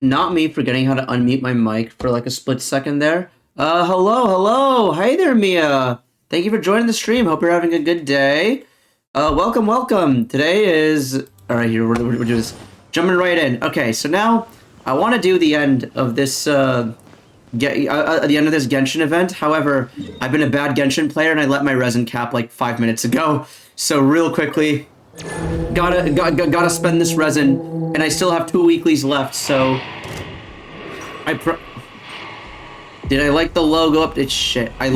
Not me forgetting how to unmute my mic for like a split second there. Hello. Hi there, Mia. Thank you for joining the stream. Hope you're having a good day. Welcome. Today is... Alright, here, we're doing this. Jumping right in. Okay, so now I want to do the end of this, the end of this Genshin event. However, I've been a bad Genshin player and I let my resin cap like 5 minutes ago. So real quickly, gotta spend this resin, and I still have 2 weeklies left, so... Did I like the logo up? It's shit. I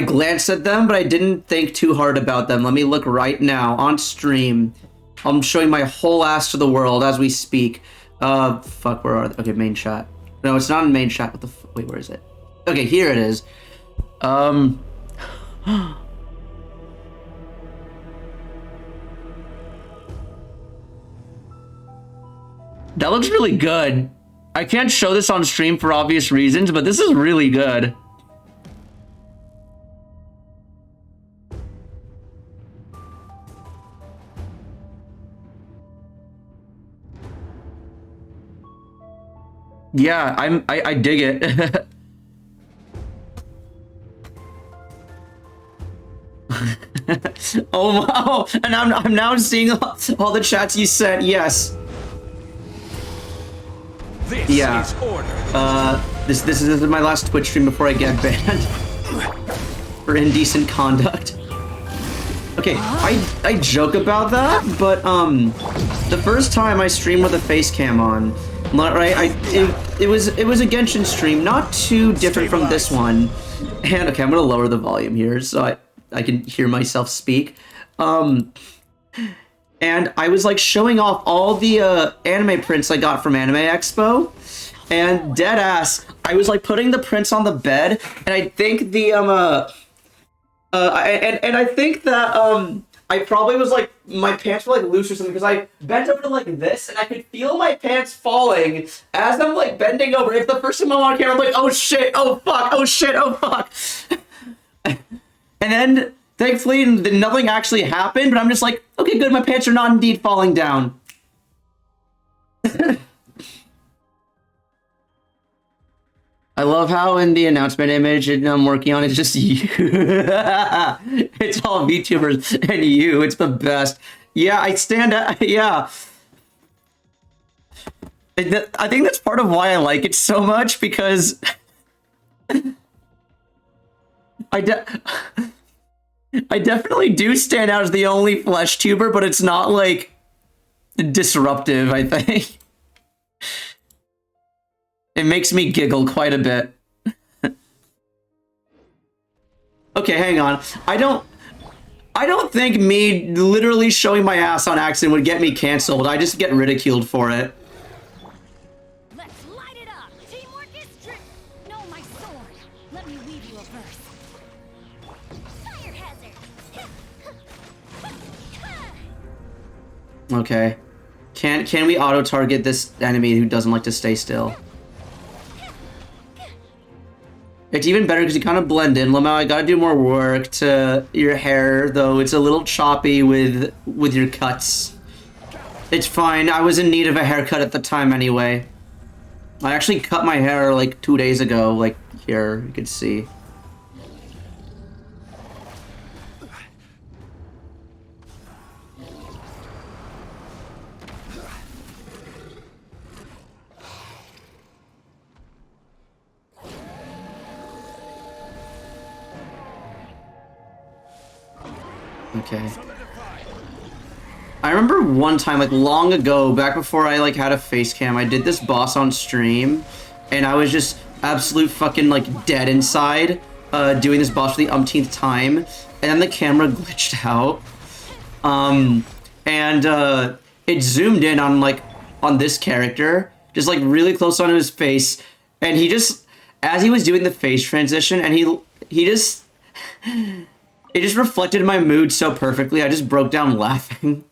glanced at them, but I didn't think too hard about them. Let me look right now on stream. I'm showing my whole ass to the world as we speak. Fuck, where are they? Okay, main chat. No, it's not in main chat. What the wait, where is it? Okay, here it is. That looks really good. I can't show this on stream for obvious reasons, but this is really good. Yeah, I dig it. Oh wow! And I'm now seeing all the chats you sent. Yes. This yeah. is order. This is my last Twitch stream before I get banned for indecent conduct. Okay, I joke about that, but the first time I streamed with a face cam on, right? It was a Genshin stream, not too different from this one. And okay, I'm gonna lower the volume here so I can hear myself speak. And I was like showing off all the anime prints I got from Anime Expo, and dead ass, I was like putting the prints on the bed, and I think the I think that I probably was like, my pants were like loose or something, because I bent over like this, and I could feel my pants falling as I'm like bending over. If the first time I'm on camera, I'm like, oh shit, oh fuck, oh shit, oh fuck. And then thankfully nothing actually happened, but I'm just like, okay, good, my pants are not indeed falling down. I love how in the announcement image I'm working on, it's just you. It's all VTubers and you. It's the best. Yeah, I stand out. Yeah. I think that's part of why I like it so much, because I definitely do stand out as the only flesh tuber, but it's not like disruptive, I think. It makes me giggle quite a bit. Okay, hang on. I don't think me literally showing my ass on accident would get me canceled. I just get ridiculed for it. Let's light it up. Teamwork is strict. No, my sword. Let me weave you a verse. Fire hazard. Okay. Can we auto target this enemy who doesn't like to stay still? It's even better because you kind of blend in. Lamau, I gotta do more work to your hair, though it's a little choppy with your cuts. It's fine. I was in need of a haircut at the time anyway. I actually cut my hair like 2 days ago, like here, you can see. Okay. I remember one time, like long ago, back before I like had a face cam, I did this boss on stream, and I was just absolute fucking like dead inside, doing this boss for the umpteenth time, and then the camera glitched out, and it zoomed in on on this character, just like really close onto his face, and he just, as he was doing the face transition, and he just. It just reflected my mood so perfectly, I just broke down laughing.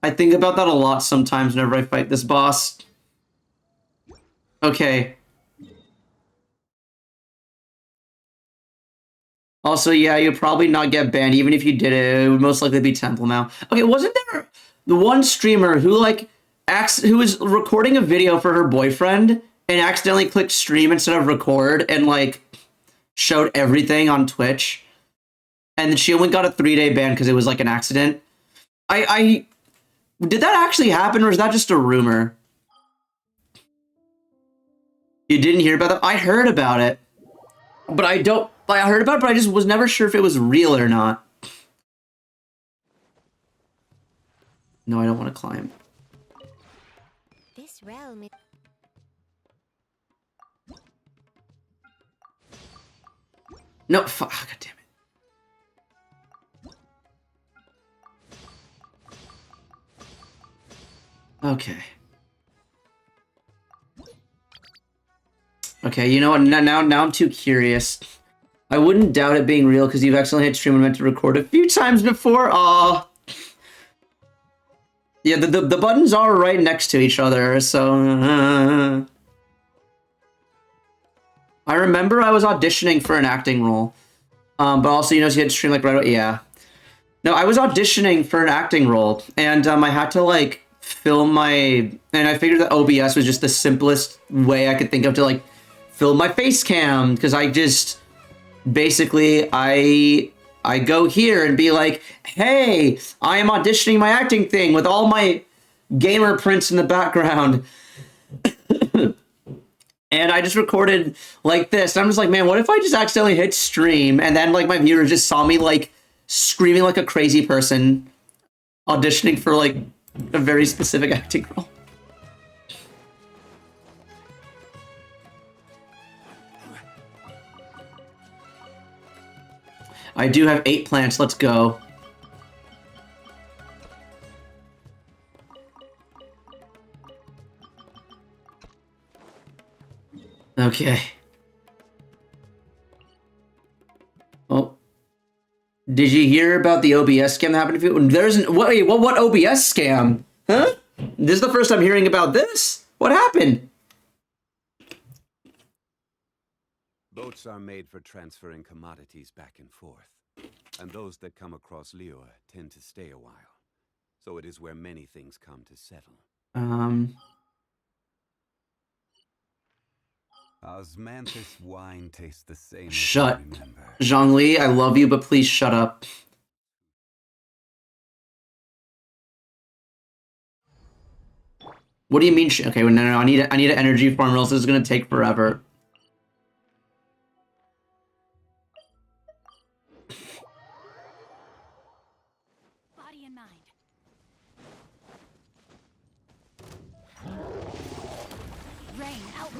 I think about that a lot sometimes whenever I fight this boss. Okay. Also, yeah, you'll probably not get banned. Even if you did it, it would most likely be Temple now. Okay, wasn't there the one streamer who, who was recording a video for her boyfriend and accidentally clicked stream instead of record and, showed everything on Twitch? And then she only got a 3-day ban because it was like an accident. Did that actually happen, or is that just a rumor? You didn't hear about that? I heard about it. But I heard about it, but I just was never sure if it was real or not. No, I don't want to climb. This realm is... No, fuck, oh, God damn it. Okay. Okay, you know what? Now I'm too curious. I wouldn't doubt it being real because you've accidentally hit stream and meant to record a few times before. Aw. Yeah, the buttons are right next to each other, so... I remember I was auditioning for an acting role. But also, you hit stream right away. Yeah. No, I was auditioning for an acting role, and I had to, film my... And I figured that OBS was just the simplest way I could think of to, film my face cam, because I just... Basically, I go here and be like, hey, I am auditioning my acting thing with all my gamer prints in the background. And I just recorded like this. And I'm just like, man, what if I just accidentally hit stream and then my viewers just saw me screaming like a crazy person auditioning for a very specific acting role. I do have 8 plants. Let's go. Okay. Oh. Did you hear about the OBS scam that happened to you? What OBS scam? Huh? This is the first I'm hearing about this? What happened? Boats are made for transferring commodities back and forth, and those that come across Lior tend to stay a while. So it is where many things come to settle. Osmanthus wine tastes the same. Shut. Zhongli, I love you, but please shut up. What do you mean? Okay, well, no, I need an energy farm, or else this is gonna take forever.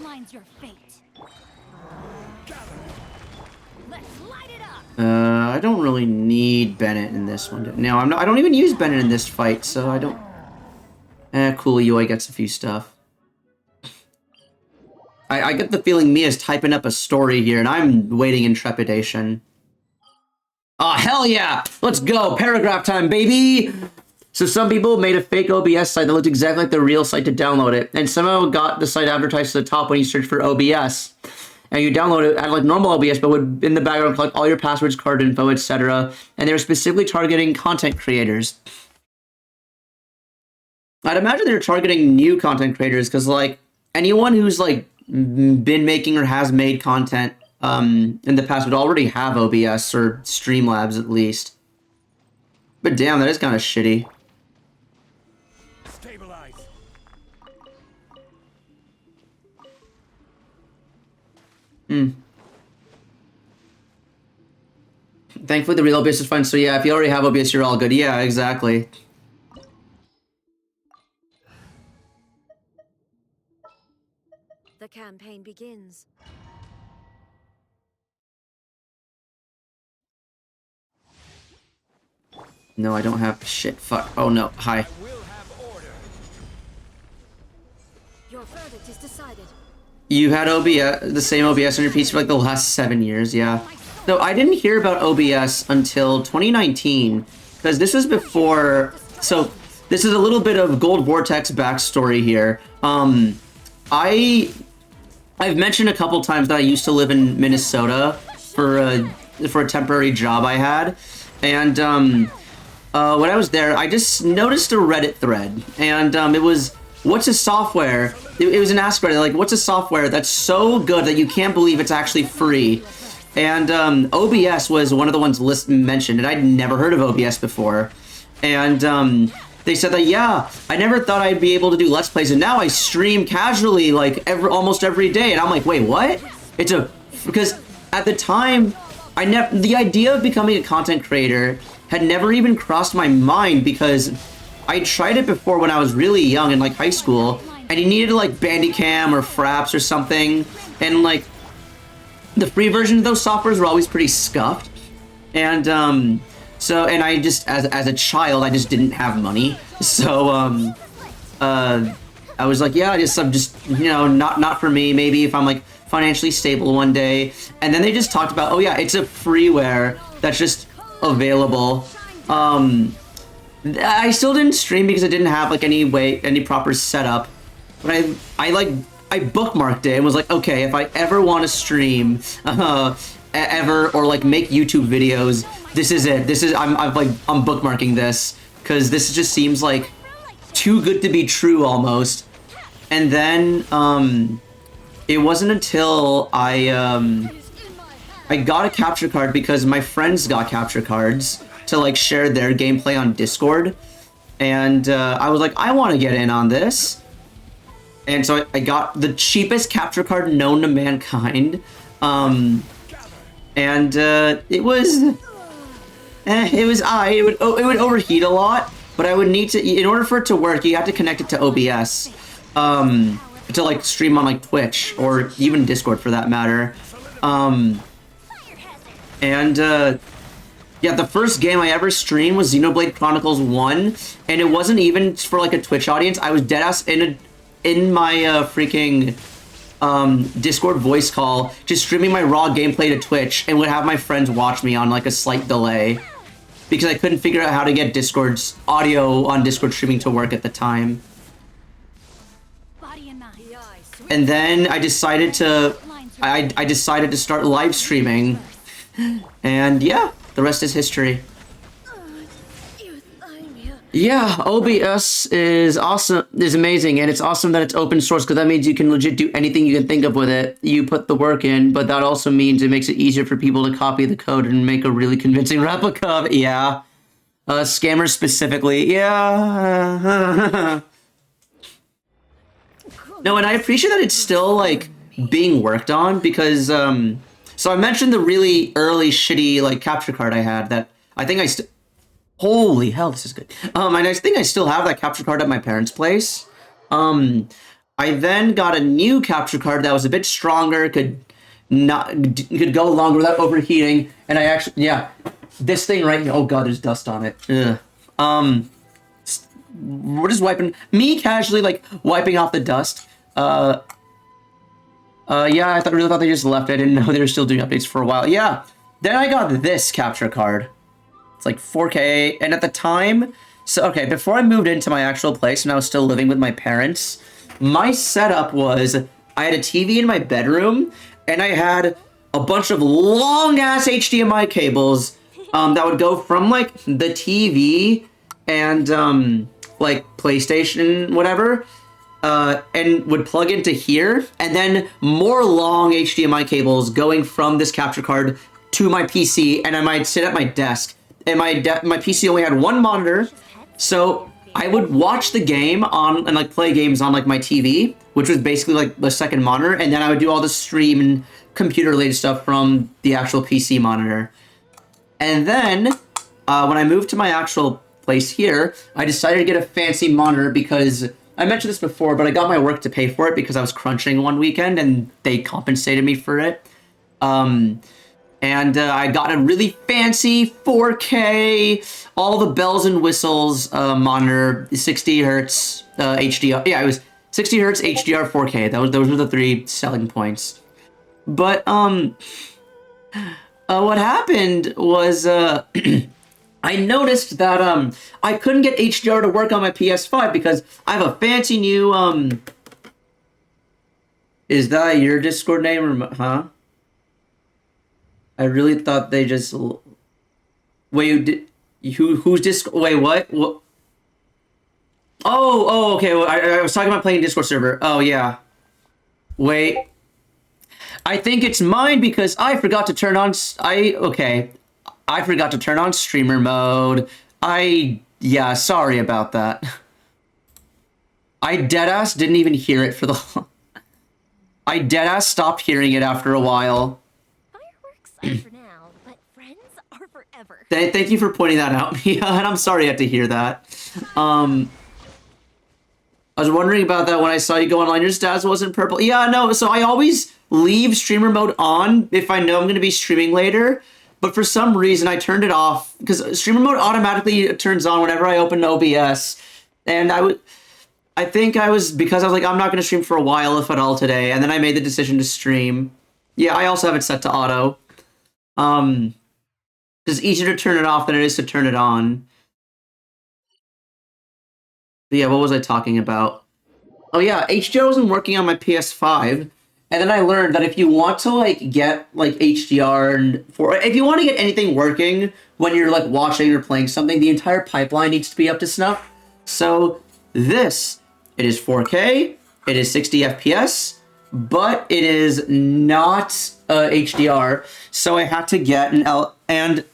line's your fate. Let's light it up. I don't really need Bennett in this one. No, I don't even use Bennett in this fight, so I don't... Cool UI gets a few stuff. I get the feeling Mia's typing up a story here, and I'm waiting in trepidation. Oh, hell yeah! Let's go! Paragraph time, baby! So some people made a fake OBS site that looked exactly like the real site to download it, and somehow got the site advertised to the top when you search for OBS. And you download it at like normal OBS, but would in the background collect all your passwords, card info, etc. And they were specifically targeting content creators. I'd imagine they're targeting new content creators, because like anyone who's like been making or has made content in the past would already have OBS or Streamlabs at least. But damn, that is kind of shitty. Stabilize. Thankfully, the real OBS is fine. So yeah, if you already have OBS, you're all good. Yeah, exactly. The campaign begins. No, I don't have shit. Fuck. Oh no. Hi. We'll have order. Your verdict is decided. You had OBS, the same OBS on your PC for like the last 7 years, yeah. So I didn't hear about OBS until 2019, because this was before. So this is a little bit of Gold Vortex backstory here. I've mentioned a couple times that I used to live in Minnesota for a temporary job I had, and when I was there, I just noticed a Reddit thread, and it was, what's a software? It was an Ask Reddit, like, what's a software that's so good that you can't believe it's actually free? And OBS was one of the ones mentioned, and I'd never heard of OBS before. And they said that, yeah, I never thought I'd be able to do Let's Plays, and now I stream casually, like, almost every day. And I'm like, wait, what? Because at the time, the idea of becoming a content creator had never even crossed my mind, because I tried it before when I was really young in like high school, and you needed like Bandicam or Fraps or something, and like the free version of those softwares were always pretty scuffed, and and I just as a child I just didn't have money, so I was like, yeah, I'm just you know, not for me. Maybe if I'm like financially stable one day. And then they just talked about, oh yeah, it's a freeware that's just available. I still didn't stream because I didn't have like any proper setup, but I bookmarked it and was like, okay, if I ever want to stream ever, or like make YouTube videos, this is it. I'm bookmarking this, because this just seems like too good to be true almost. And then it wasn't until I got a capture card, because my friends got capture cards to like share their gameplay on Discord, and I was like, I want to get in on this, and so I got the cheapest capture card known to mankind, and it would overheat a lot, but I would need to, in order for it to work, you have to connect it to OBS, to like stream on like Twitch or even Discord for that matter, yeah, the first game I ever streamed was Xenoblade Chronicles 1, and it wasn't even for like a Twitch audience. I was deadass in my freaking Discord voice call, just streaming my raw gameplay to Twitch, and would have my friends watch me on like a slight delay, because I couldn't figure out how to get Discord's audio on Discord streaming to work at the time. And then I decided to start live streaming, and yeah, the rest is history. Yeah, OBS is awesome, is amazing, and it's awesome that it's open source, because that means you can legit do anything you can think of with it. You put the work in, but that also means it makes it easier for people to copy the code and make a really convincing replica of it. Yeah. Scammers specifically. Yeah. No, and I appreciate that it's still, like, being worked on, because, so I mentioned the really early shitty, like, capture card I had that I think I holy hell, this is good. And I think I still have that capture card at my parents' place. I then got a new capture card that was a bit stronger, could go longer without overheating, and I actually, yeah, this thing right here. Oh god, there's dust on it. Ugh. We're just wiping me casually, like wiping off the dust. Yeah, really thought they just left. I didn't know they were still doing updates for a while. Yeah, then I got this capture card. It's like 4K, and at the time, so okay, before I moved into my actual place and I was still living with my parents, my setup was I had a TV in my bedroom, and I had a bunch of long-ass HDMI cables that would go from, like, the TV and, like, PlayStation, whatever, and would plug into here, and then more long HDMI cables going from this capture card to my PC, and I might sit at my desk. And my PC only had one monitor, so I would watch the game on, and like play games on like my TV, which was basically like the second monitor, and then I would do all the stream and computer-related stuff from the actual PC monitor. And then, when I moved to my actual place here, I decided to get a fancy monitor because, I mentioned this before, but I got my work to pay for it because I was crunching one weekend, and they compensated me for it. And I got a really fancy 4K, all the bells and whistles monitor, 60 hertz HDR. Yeah, it was 60 hertz HDR 4K. Those were the 3 selling points. But what happened was I noticed that I couldn't get HDR to work on my PS5 because I have a fancy new Is that your Discord name or huh? I really thought they just... Wait, who's Discord? Wait, what? Oh, okay. Well, I was talking about playing Discord server. Oh, yeah. Wait. I think it's mine because I forgot to turn on... Okay. I forgot to turn on streamer mode. Yeah, sorry about that. I deadass didn't even hear it for the... I deadass stopped hearing it after a while. For now, but friends are forever. Thank you for pointing that out, Mia, and I'm sorry I had to hear that. I was wondering about that when I saw you go online. Your stats wasn't purple. Yeah, no, so I always leave streamer mode on if I know I'm going to be streaming later, but for some reason I turned it off, because streamer mode automatically turns on whenever I open OBS, and I think I was, because I was like, I'm not going to stream for a while, if at all, today, and then I made the decision to stream. Yeah, I also have it set to auto. It's easier to turn it off than it is to turn it on. But yeah, what was I talking about? Oh yeah, HDR wasn't working on my PS5, and then I learned that if you want to like get like HDR and if you want to get anything working when you're like watching or playing something, the entire pipeline needs to be up to snuff. So it is 4K, it is 60 FPS, but it is not HDR, so I had to get an and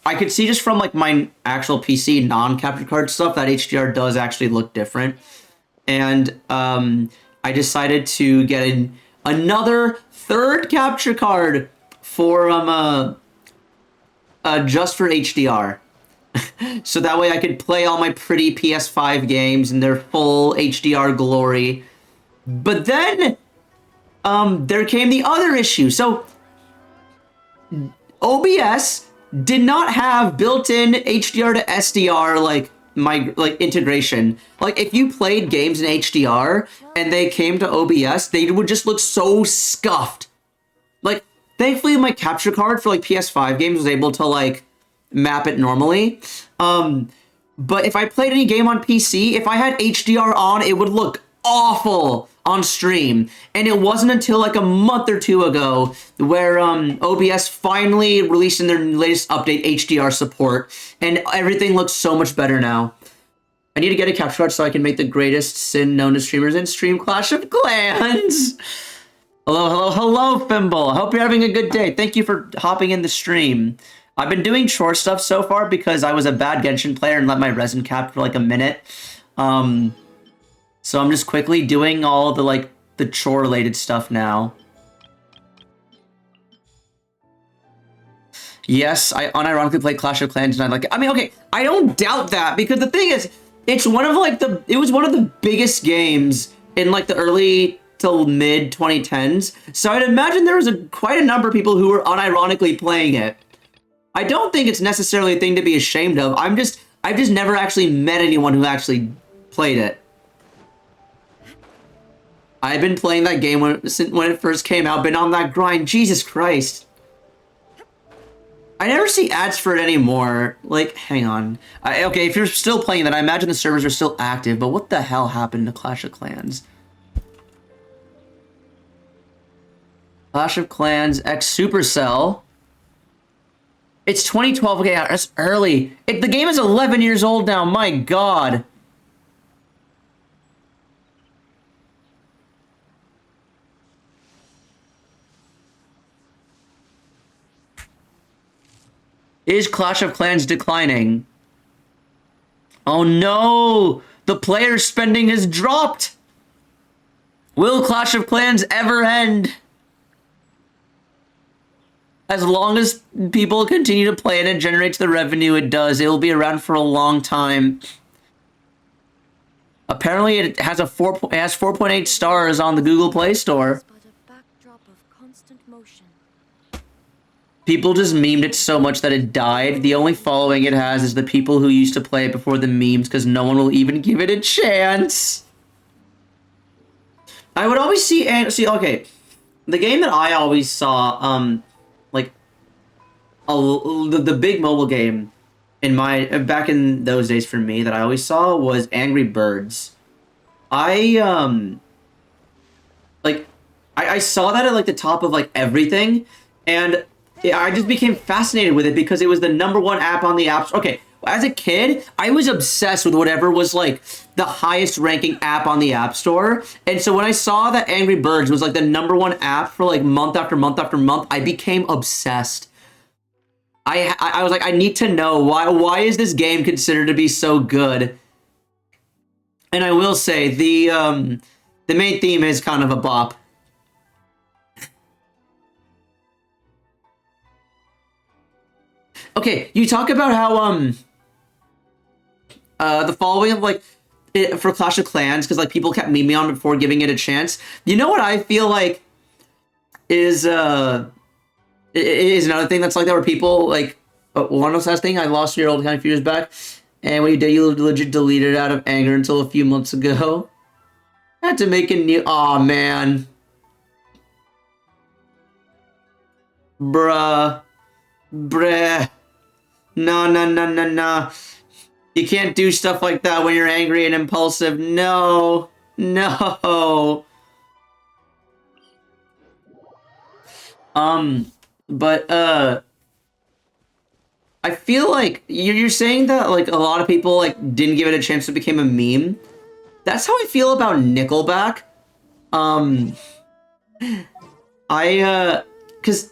I could see just from like my actual PC non-capture card stuff that HDR does actually look different, and I decided to get another third capture card for just for HDR, so that way I could play all my pretty PS5 games in their full HDR glory. But then there came the other issue. So OBS did not have built-in HDR to SDR like integration. Like if you played games in HDR and they came to OBS, they would just look so scuffed. Like thankfully my capture card for like PS5 games was able to like map it normally. But if I played any game on PC, if I had HDR on, it would look awful on stream. And it wasn't until like a month or two ago where OBS finally released in their latest update HDR support, and everything looks so much better now. I need to get a capture card so I can make the greatest sin known to streamers and stream Clash of Clans. Hello, Fimble. I hope you're having a good day. Thank you for hopping in the stream. I've been doing chore stuff so far because I was a bad Genshin player and let my resin cap for like a minute. So I'm just quickly doing all the chore related stuff now. Yes, I unironically played Clash of Clans and I like it. I mean, okay, I don't doubt that, because the thing is, it was one of the biggest games in like the early till mid 2010s. So I'd imagine there was quite a number of people who were unironically playing it. I don't think it's necessarily a thing to be ashamed of. I've just never actually met anyone who actually played it. I've been playing that game when it first came out, been on that grind. Jesus Christ. I never see ads for it anymore. Like, hang on. Okay, if you're still playing that, I imagine the servers are still active, but what the hell happened to Clash of Clans? Clash of Clans X Supercell. It's 2012. Okay, that's early. The game is 11 years old now. My God. Is Clash of Clans declining? Oh no! The player spending has dropped! Will Clash of Clans ever end? As long as people continue to play it and generates the revenue it does, it will be around for a long time. Apparently it has 4.8 stars on the Google Play Store. But a backdrop of constant motion. People just memed it so much that it died. The only following it has is the people who used to play it before the memes, because no one will even give it a chance. I would always see, okay, the game that I always saw, like, the big mobile game back in those days for me that I always saw was Angry Birds. I saw that at, like, the top of, like, everything, and I just became fascinated with it because it was the #1 app on the App Store. Okay, as a kid, I was obsessed with whatever was, like, the highest ranking app on the App Store. And so when I saw that Angry Birds was, like, the #1 app for, like, month after month after month, I became obsessed. I was like, I need to know why is this game considered to be so good? And I will say, the main theme is kind of a bop. Okay, you talk about how, the following of, like, for Clash of Clans, because, like, people kept memeing on it before giving it a chance. You know what I feel like is another thing that's like that, where people, like, one of those thing, I lost your old account a few years back, and when you did, you legit deleted it out of anger until a few months ago. I had to make a new, aw, man. Bruh. No. You can't do stuff like that when you're angry and impulsive. No. But, I feel like you're saying that, like, a lot of people, like, didn't give it a chance to become a meme. That's how I feel about Nickelback. Cause,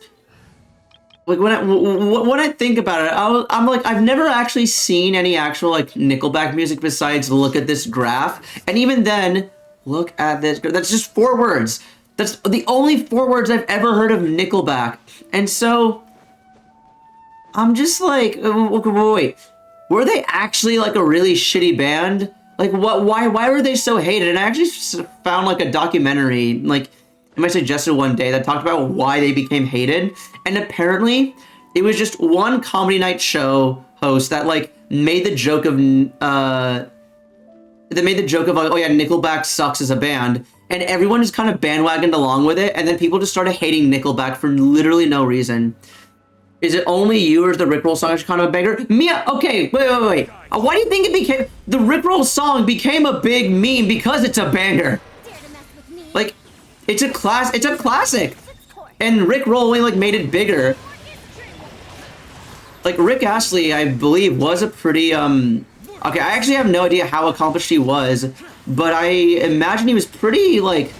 like, when I think about it, I'm like, I've never actually seen any actual, like, Nickelback music besides look at this graph. And even then, look at this. That's just 4 words. That's the only 4 words I've ever heard of Nickelback. And so, I'm just like, wait. Were they actually, like, a really shitty band? Like, why were they so hated? And I actually found, like, a documentary, like, it might suggested one day that talked about why they became hated, and apparently it was just one comedy night show host that, like, made the joke of like, oh yeah, Nickelback sucks as a band, and everyone just kind of bandwagoned along with it, and then people just started hating Nickelback for literally no reason. Is it only you, or is the Rickroll song kind of a banger? Mia, okay, wait. Why do you think the Rickroll song became a big meme? Because it's a banger. Like, it's a classic. And Rickroll only, like, made it bigger. Like, Rick Astley, I believe, was a pretty, okay, I actually have no idea how accomplished he was, but I imagine he was pretty, like,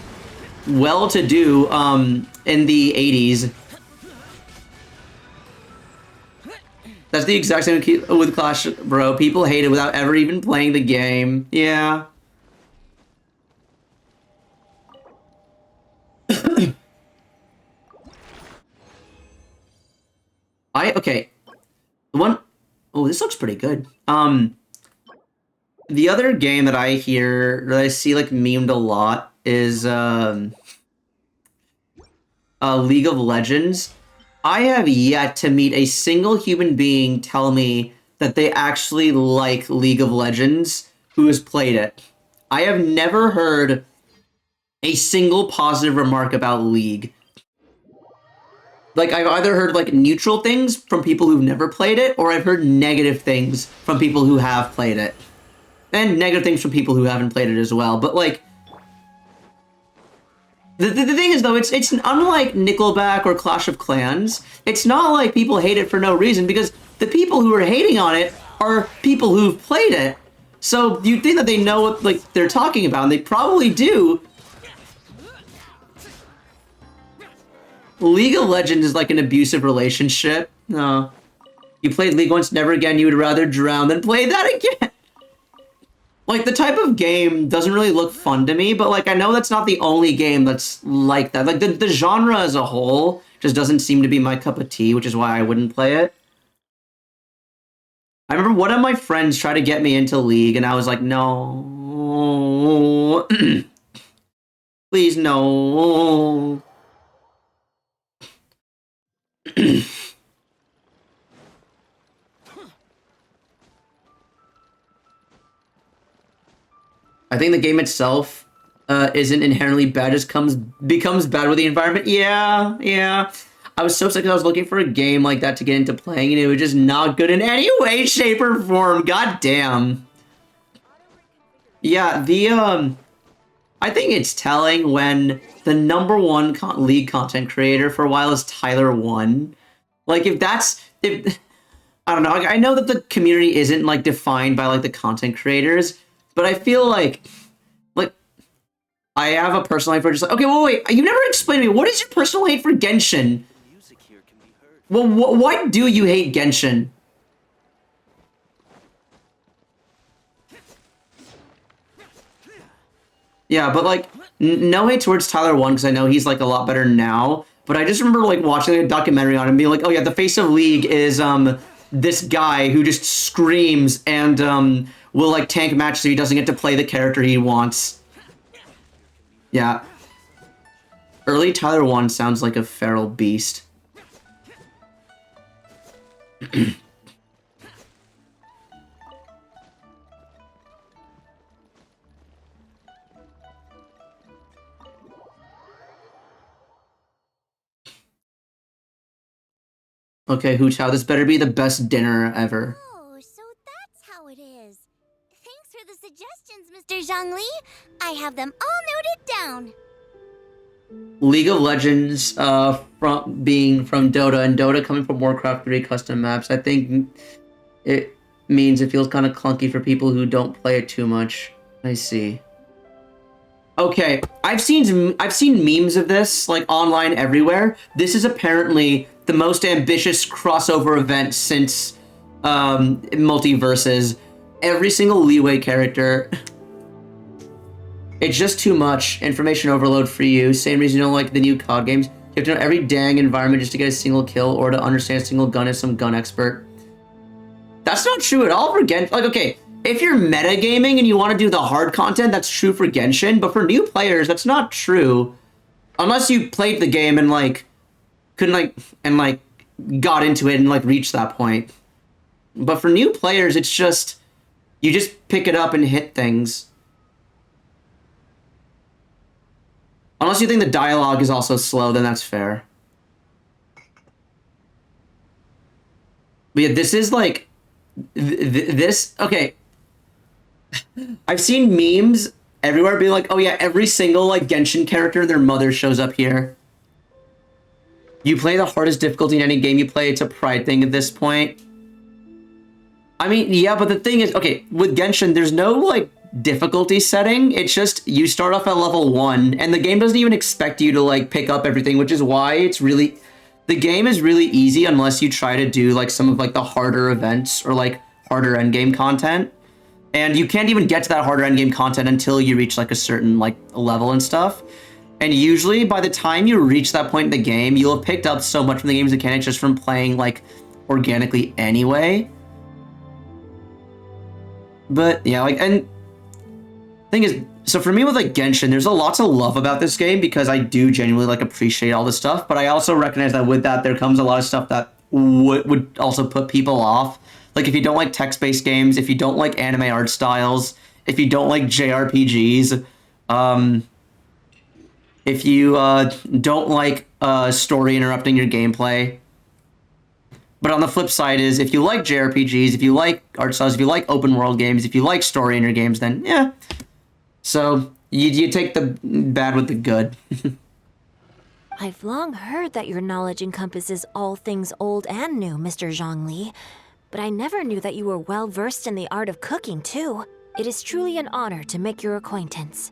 well-to-do, in the 80s. That's the exact same with Clash, bro. People hate it without ever even playing the game. Yeah. Okay. Oh, this looks pretty good. The other game that I see, like, memed a lot, is League of Legends. I have yet to meet a single human being tell me that they actually like League of Legends who has played it. I have never heard a single positive remark about League. Like, I've either heard, like, neutral things from people who've never played it, or I've heard negative things from people who have played it. And negative things from people who haven't played it as well. But, like, the thing is, though, it's unlike Nickelback or Clash of Clans. It's not like people hate it for no reason, because the people who are hating on it are people who've played it. So you'd think that they know what, like, they're talking about, and they probably do. League of Legends is like an abusive relationship. No. You played League once, never again. You would rather drown than play that again. Like, the type of game doesn't really look fun to me, but, like, I know that's not the only game that's like that. Like, the genre as a whole just doesn't seem to be my cup of tea, which is why I wouldn't play it. I remember one of my friends tried to get me into League, and I was like, no. Please, no. I think the game itself isn't inherently bad, just becomes bad with the environment. Yeah. I was so sick because I was looking for a game like that to get into playing, and it was just not good in any way, shape, or form. God damn. Yeah, I think it's telling when the #1 League content creator for a while is Tyler1. Like, if I don't know, I know that the community isn't, like, defined by, like, the content creators, but I feel like I have a personal hate for just like, okay, wait, you never explained to me, what is your personal hate for Genshin? Well, why do you hate Genshin? Yeah, but, like, no hate towards Tyler1, because I know he's, like, a lot better now, but I just remember, like, watching a documentary on him and being like, oh yeah, the face of League is, this guy who just screams and, will, like, tank match so he doesn't get to play the character he wants. Yeah. Early Tyler1 sounds like a feral beast. Okay, Hooch, how this better be the best dinner ever. Oh, so that's how it is. Thanks for the suggestions, Mr. Zhongli. I have them all noted down. League of Legends, being from Dota, and Dota coming from Warcraft 3 custom maps, I think it means it feels kind of clunky for people who don't play it too much. I see. Okay, I've seen memes of this, like, online everywhere. This is apparently the most ambitious crossover event since Multiverses. Every single Leeway character. It's just too much information overload for you. Same reason you don't like the new COD games. You have to know every dang environment just to get a single kill or to understand a single gun as some gun expert. That's not true at all for Genshin. Like, okay, if you're metagaming and you want to do the hard content, that's true for Genshin. But for new players, that's not true. Unless you played the game and, like, couldn't, like, and, like, got into it and, like, reached that point. But for new players, it's just, you just pick it up and hit things. Unless you think the dialogue is also slow, then that's fair. But yeah, this is like... okay. I've seen memes everywhere being like, oh yeah, every single, like, Genshin character and their mother shows up here. You play the hardest difficulty in any game you play. It's a pride thing at this point. I mean, yeah, but the thing is, okay, with Genshin, there's no, like, difficulty setting. It's just you start off at level 1 and the game doesn't even expect you to, like, pick up everything, which is why it's really, the game is really easy unless you try to do, like, some of, like, the harder events or, like, harder endgame content. And you can't even get to that harder endgame content until you reach, like, a certain, like, level and stuff. And usually by the time you reach that point in the game, you'll have picked up so much from the game's mechanics just from playing, like, organically anyway. But yeah, like, and thing is, so for me with like Genshin, there's a lot to love about this game because I do genuinely like appreciate all this stuff, but I also recognize that with that there comes a lot of stuff that would also put people off. Like if you don't like text-based games, if you don't like anime art styles, if you don't like JRPGs, if you don't like story interrupting your gameplay. But on the flip side is if you like JRPGs, if you like art styles, if you like open world games, if you like story in your games, then yeah. So you take the bad with the good. I've long heard that your knowledge encompasses all things old and new, Mr. Zhongli. But I never knew that you were well versed in the art of cooking, too. It is truly an honor to make your acquaintance.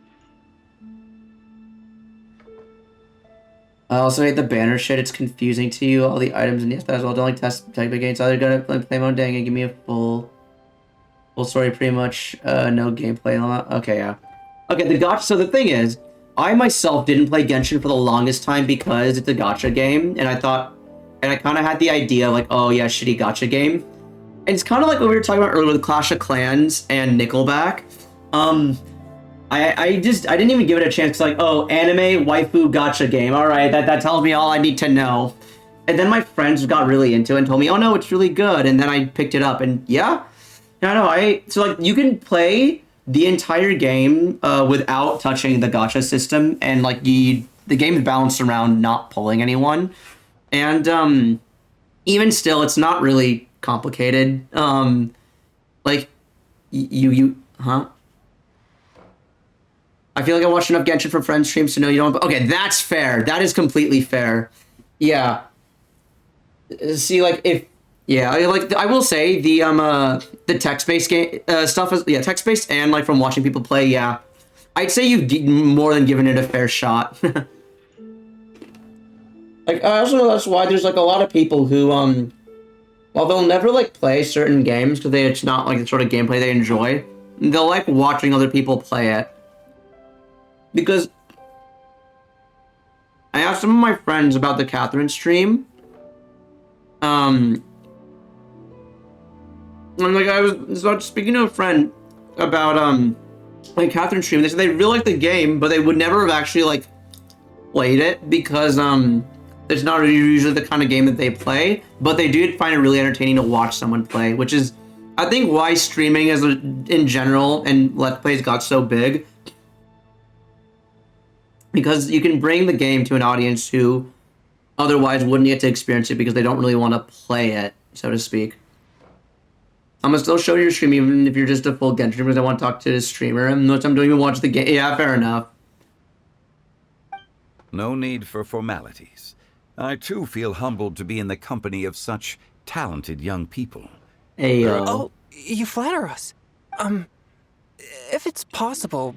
I also hate the banner shit. It's confusing to you. All the items in the as well. Don't like test type of games. Either gotta play mode dang and give me a full story, pretty much. No gameplay. Okay, yeah. Okay, the gacha. So the thing is, I myself didn't play Genshin for the longest time because it's a gacha game, and I kind of had the idea like, oh yeah, shitty gacha game. And it's kind of like what we were talking about earlier with Clash of Clans and Nickelback. I didn't even give it a chance. Like, oh, anime waifu gacha game. All right, that tells me all I need to know. And then my friends got really into it and told me, oh no, it's really good. And then I picked it up, and yeah, so like you can play the entire game without touching the gacha system, and like the game is balanced around not pulling anyone, and even still, it's not really complicated. Like huh? I feel like I watched enough Genshin for friends streams to know you don't. Okay, that's fair. That is completely fair. Yeah. See, like if I will say the text-based game stuff is text-based, and like from watching people play, yeah, I'd say you've more than given it a fair shot. Like I also know that's why there's like a lot of people who while they'll never like play certain games because it's not like the sort of gameplay they enjoy, they'll like watching other people play it. Because I asked some of my friends about the Catherine stream. And like I was speaking to a friend about like Catherine stream. They said they really like the game, but they would never have actually like played it because it's not usually the kind of game that they play. But they did find it really entertaining to watch someone play, which is I think why streaming in general and Let's Plays got so big. Because you can bring the game to an audience who otherwise wouldn't get to experience it because they don't really want to play it, so to speak. I'm gonna still show your stream even if you're just a full Genshin because I want to talk to the streamer, and what I'm doing is watch the game. Yeah, fair enough. No need for formalities. I too feel humbled to be in the company of such talented young people. Hey, Oh, you flatter us. If it's possible,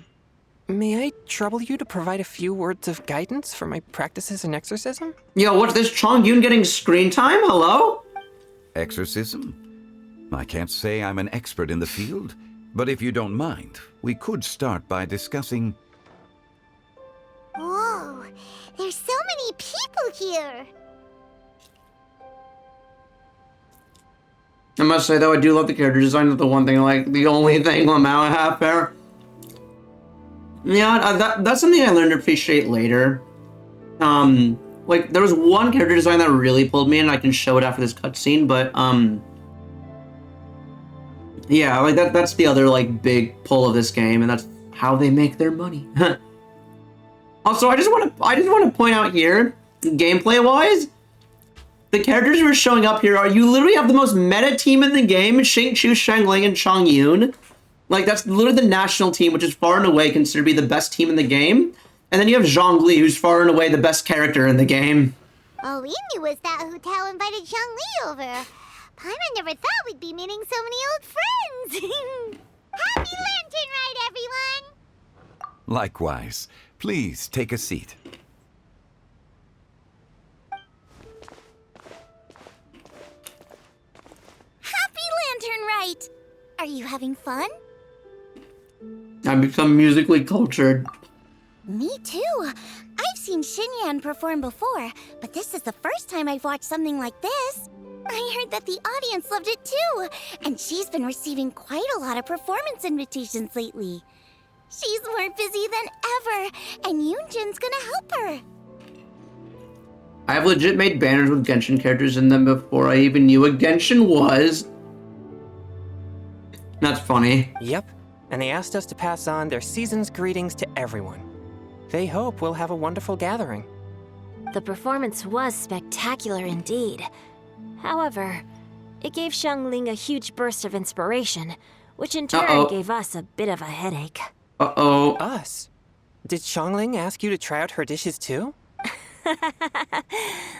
may I trouble you to provide a few words of guidance for my practices in exorcism? Yo, what's this Chongyun getting screen time? Hello? Exorcism? I can't say I'm an expert in the field, but if you don't mind, we could start by discussing... Whoa, there's so many people here. I must say though, I do love the character design. Is the one thing, like the only thing Lamau have there. Yeah, that's something I learned to appreciate later. Like there was one character design that really pulled me in, and I can show it after this cutscene. But yeah, like that's the other like big pull of this game, and that's how they make their money. Also, I just want to point out here, gameplay wise, the characters who are showing up here are you literally have the most meta team in the game: Xingqiu, Shangling, and Chongyun. Like, that's literally the national team, which is far and away considered to be the best team in the game. And then you have Zhongli, who's far and away the best character in the game. All we knew was that Hu invited Zhongli over. Paimon never thought we'd be meeting so many old friends. Happy Lantern Ride, everyone! Likewise. Please take a seat. Happy Lantern Ride! Are you having fun? I've become musically cultured. Me too. I've seen Xinyan perform before, but this is the first time I've watched something like this. I heard that the audience loved it too, and she's been receiving quite a lot of performance invitations lately. She's more busy than ever, and Yoonjin's gonna help her. I've legit made banners with Genshin characters in them before I even knew what Genshin was. That's funny. Yep, and they asked us to pass on their season's greetings to everyone. They hope we'll have a wonderful gathering. The performance was spectacular indeed. However, it gave Xiangling a huge burst of inspiration, which in turn gave us a bit of a headache. Uh-oh. Us? Did Xiangling ask you to try out her dishes too?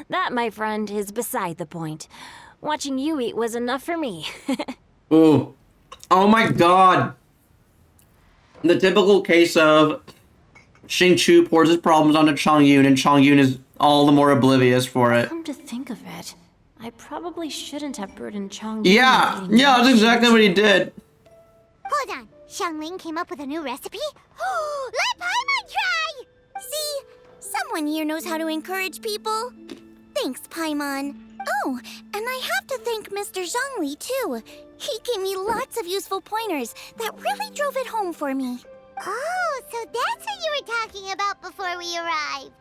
That, my friend, is beside the point. Watching you eat was enough for me. Ooh. Oh my god. The typical case of Xingqiu pours his problems onto Chongyun, and Chongyun is all the more oblivious for it. Come to think of it, I probably shouldn't have burdened Chongyun. Yeah, that's exactly what he did. Hold on. Xiangling came up with a new recipe? Let Paimon try! See? Someone here knows how to encourage people. Thanks, Paimon. Oh, and I have to thank Mr. Zhongli, too. He gave me lots of useful pointers that really drove it home for me. Oh, so that's what you were talking about before we arrived.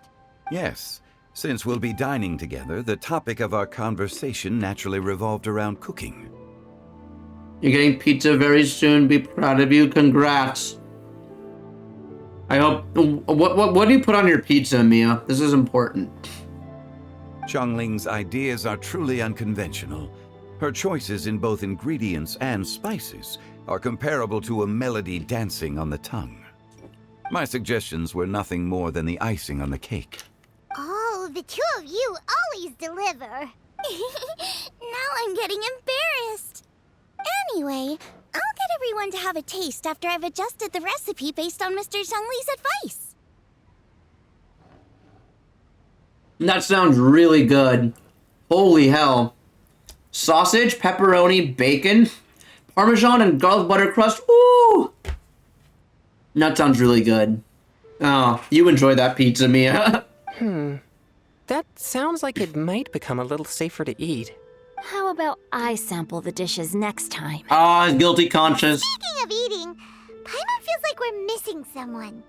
Yes. Since we'll be dining together, the topic of our conversation naturally revolved around cooking. You're getting pizza very soon. Be proud of you. Congrats. I hope... What do you put on your pizza, Mia? This is important. Xiangling's ideas are truly unconventional. Her choices in both ingredients and spices are comparable to a melody dancing on the tongue. My suggestions were nothing more than the icing on the cake. Oh, the two of you always deliver. Now I'm getting embarrassed. Anyway, I'll get everyone to have a taste after I've adjusted the recipe based on Mr. Zhongli's advice. That sounds really good. Holy hell. Sausage, pepperoni, bacon, Parmesan, and garlic butter crust. Ooh! That sounds really good. Oh, you enjoy that pizza, Mia. That sounds like it might become a little safer to eat. How about I sample the dishes next time? Ah, guilty conscience. Speaking of eating, Paimon feels like we're missing someone.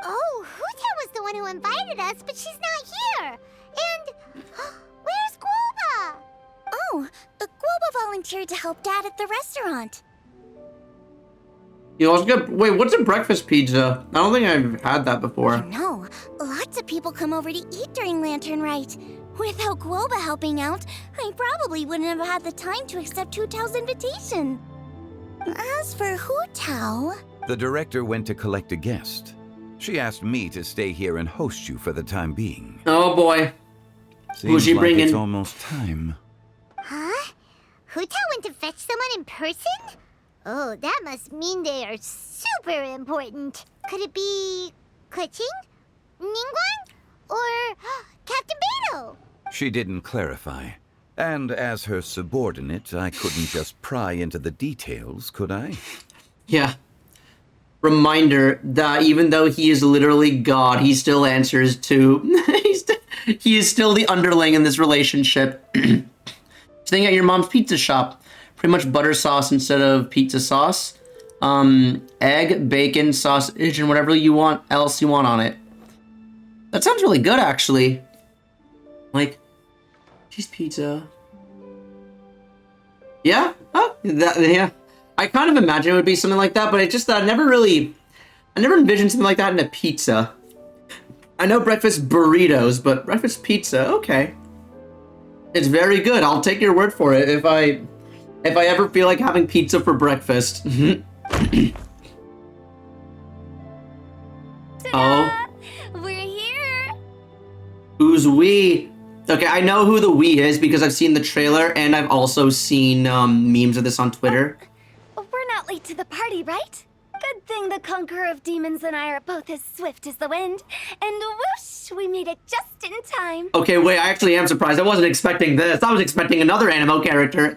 Oh, Huta was the one who invited us, but she's not here. And where's Guoba? Oh, Guoba volunteered to help Dad at the restaurant. You also get... Wait, what's a breakfast pizza? I don't think I've had that before. No, lots of people come over to eat during Lantern Rite. Without Guoba helping out, I probably wouldn't have had the time to accept Hu Tao's invitation. As for Hu Tao... The director went to collect a guest. She asked me to stay here and host you for the time being. Oh boy. Seems Who's she like bringing? it's almost time. Huh? Hu Tao went to fetch someone in person? Oh, that must mean they are super important. Could it be... Kuching? Ningguang? Or Captain Beto? She didn't clarify. And as her subordinate, I couldn't just pry into the details, could I? Yeah. Reminder that even though he is literally God, he still answers to... he is still the underling in this relationship. Staying at your mom's pizza shop. Pretty much butter sauce instead of pizza sauce. Egg, bacon, sausage, and whatever else you want on it. That sounds really good, actually. Like, cheese pizza. Yeah? Oh, yeah. I kind of imagine it would be something like that, but I never envisioned something like that in a pizza. I know breakfast burritos, but breakfast pizza, okay. It's very good. I'll take your word for it if I ever feel like having pizza for breakfast. Oh. We're here! Who's we? Okay, I know who the we is because I've seen the trailer and I've also seen memes of this on Twitter. We're not late to the party, right? Good thing the Conqueror of Demons and I are both as swift as the wind. And whoosh, we made it just in time. Okay, wait, I actually am surprised. I wasn't expecting this. I was expecting another anime character.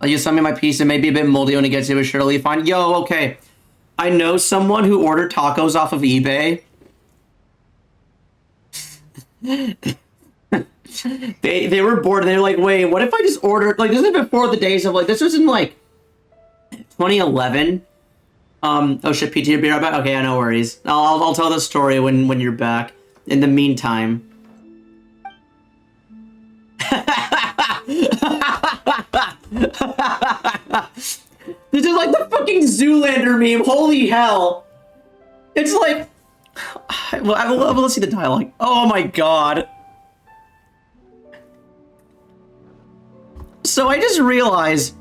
You send me my pizza, maybe a bit moldy when it gets here, but surely fine. Yo, okay. I know someone who ordered tacos off of eBay. They were bored and they were like, wait, what if I just ordered, like, this is before the days of, like, this was in, like, 2011. Oh shit, PT, be right back. Okay, no worries. I'll tell the story when you're back. In the meantime. This is like the fucking Zoolander meme. Holy hell! It's like, well, let's see the dialogue. Oh my god. So I just realized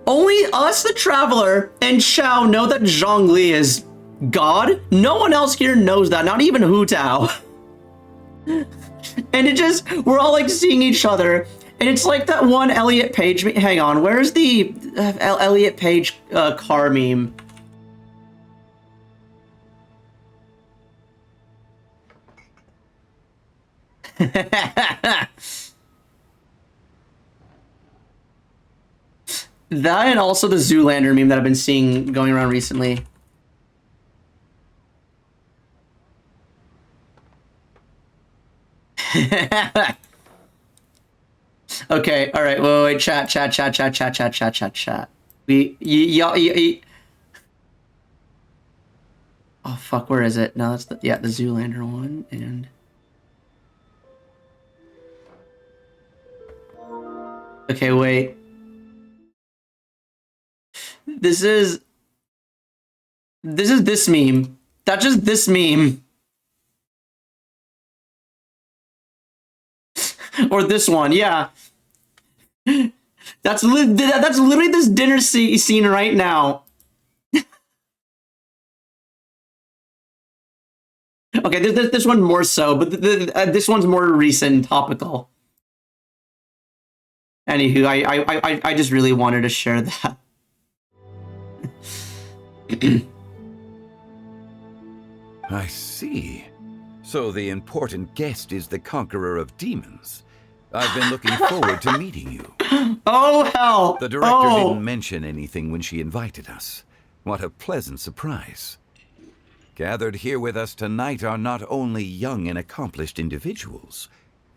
only us, the Traveler, and Xiao know that Zhongli is God. No one else here knows that, not even Hu Tao. And it just, we're all like seeing each other. And it's like that one Elliot Page meme. Hang on, where's the Elliot Page car meme? That and also the Zoolander meme that I've been seeing going around recently. Okay, all right, wait, chat. Oh fuck, where is it? No, that's the Zoolander one, and okay, wait. This is this meme. That's just this meme. Or this one, yeah. That's literally this dinner scene right now. Okay, this one more so, but this one's more recent and topical. Anywho, I just really wanted to share that. I see. So the important guest is the conqueror of demons. I've been looking forward to meeting you. Oh, hell! The director didn't mention anything when she invited us. What a pleasant surprise. Gathered here with us tonight are not only young and accomplished individuals,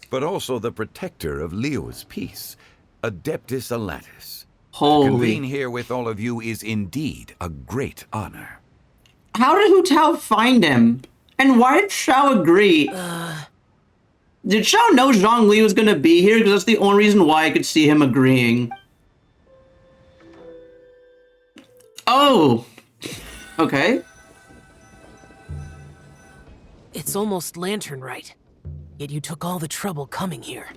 but also the protector of Leo's peace, Adeptus Alatus. Holy. To convene here with all of you is indeed a great honor. How did Hu Tao find him? And why did Xiao agree? Did Xiao know Zhongli was gonna be here? Because that's the only reason why I could see him agreeing. Oh! Okay. It's almost lantern right. Yet you took all the trouble coming here.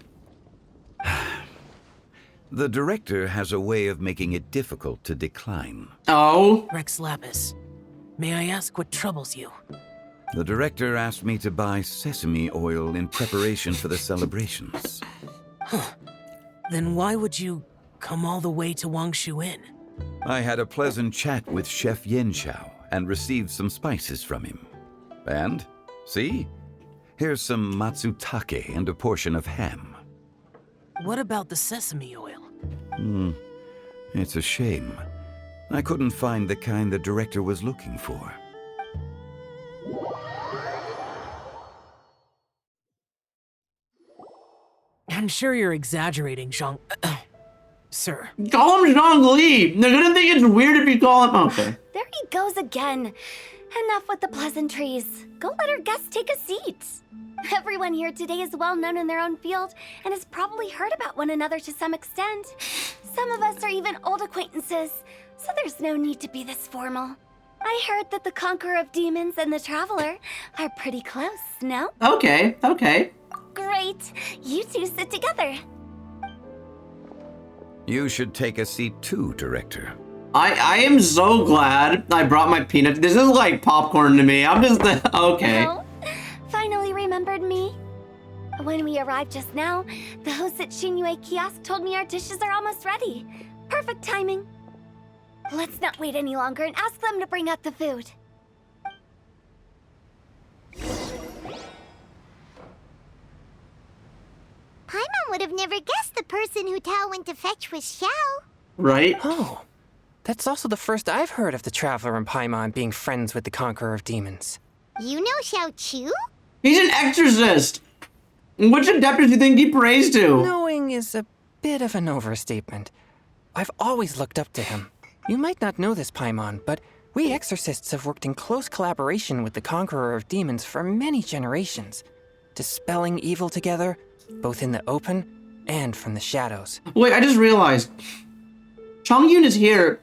The director has a way of making it difficult to decline. Oh? Rex Lapis, may I ask what troubles you? The director asked me to buy sesame oil in preparation for the celebrations. Then why would you come all the way to Wangshu Inn? I had a pleasant chat with Chef Yen Xiao and received some spices from him. And, see? Here's some matsutake and a portion of ham. What about the sesame oil? It's a shame. I couldn't find the kind the director was looking for. I'm sure you're exaggerating, Zhang... Sir. Call him Zhongli! They're gonna think it's weird if you call him... Okay. There he goes again. Enough with the pleasantries. Go let our guests take a seat. Everyone here today is well known in their own field and has probably heard about one another to some extent. Some of us are even old acquaintances, so there's no need to be this formal. I heard that the Conqueror of Demons and the Traveler are pretty close, no? Okay, okay. Great. You two sit together. You should take a seat too, Director. I am so glad I brought my peanuts. This is like popcorn to me. I'm just... Okay. Oh, finally remembered me. When we arrived just now, the host at Shinue Kiosk told me our dishes are almost ready. Perfect timing. Let's not wait any longer and ask them to bring out the food. Paimon would have never guessed the person Hu Tao went to fetch was Xiao. Right? Oh, that's also the first I've heard of the Traveler and Paimon being friends with the Conqueror of Demons. You know Xiao Chu? He's an exorcist! Which adeptus do you think he prays to? Knowing is a bit of an overstatement. I've always looked up to him. You might not know this, Paimon, but We exorcists have worked in close collaboration with the Conqueror of Demons for many generations, dispelling evil together, both in the open and from the shadows. Wait, I just realized. Chongyun is here.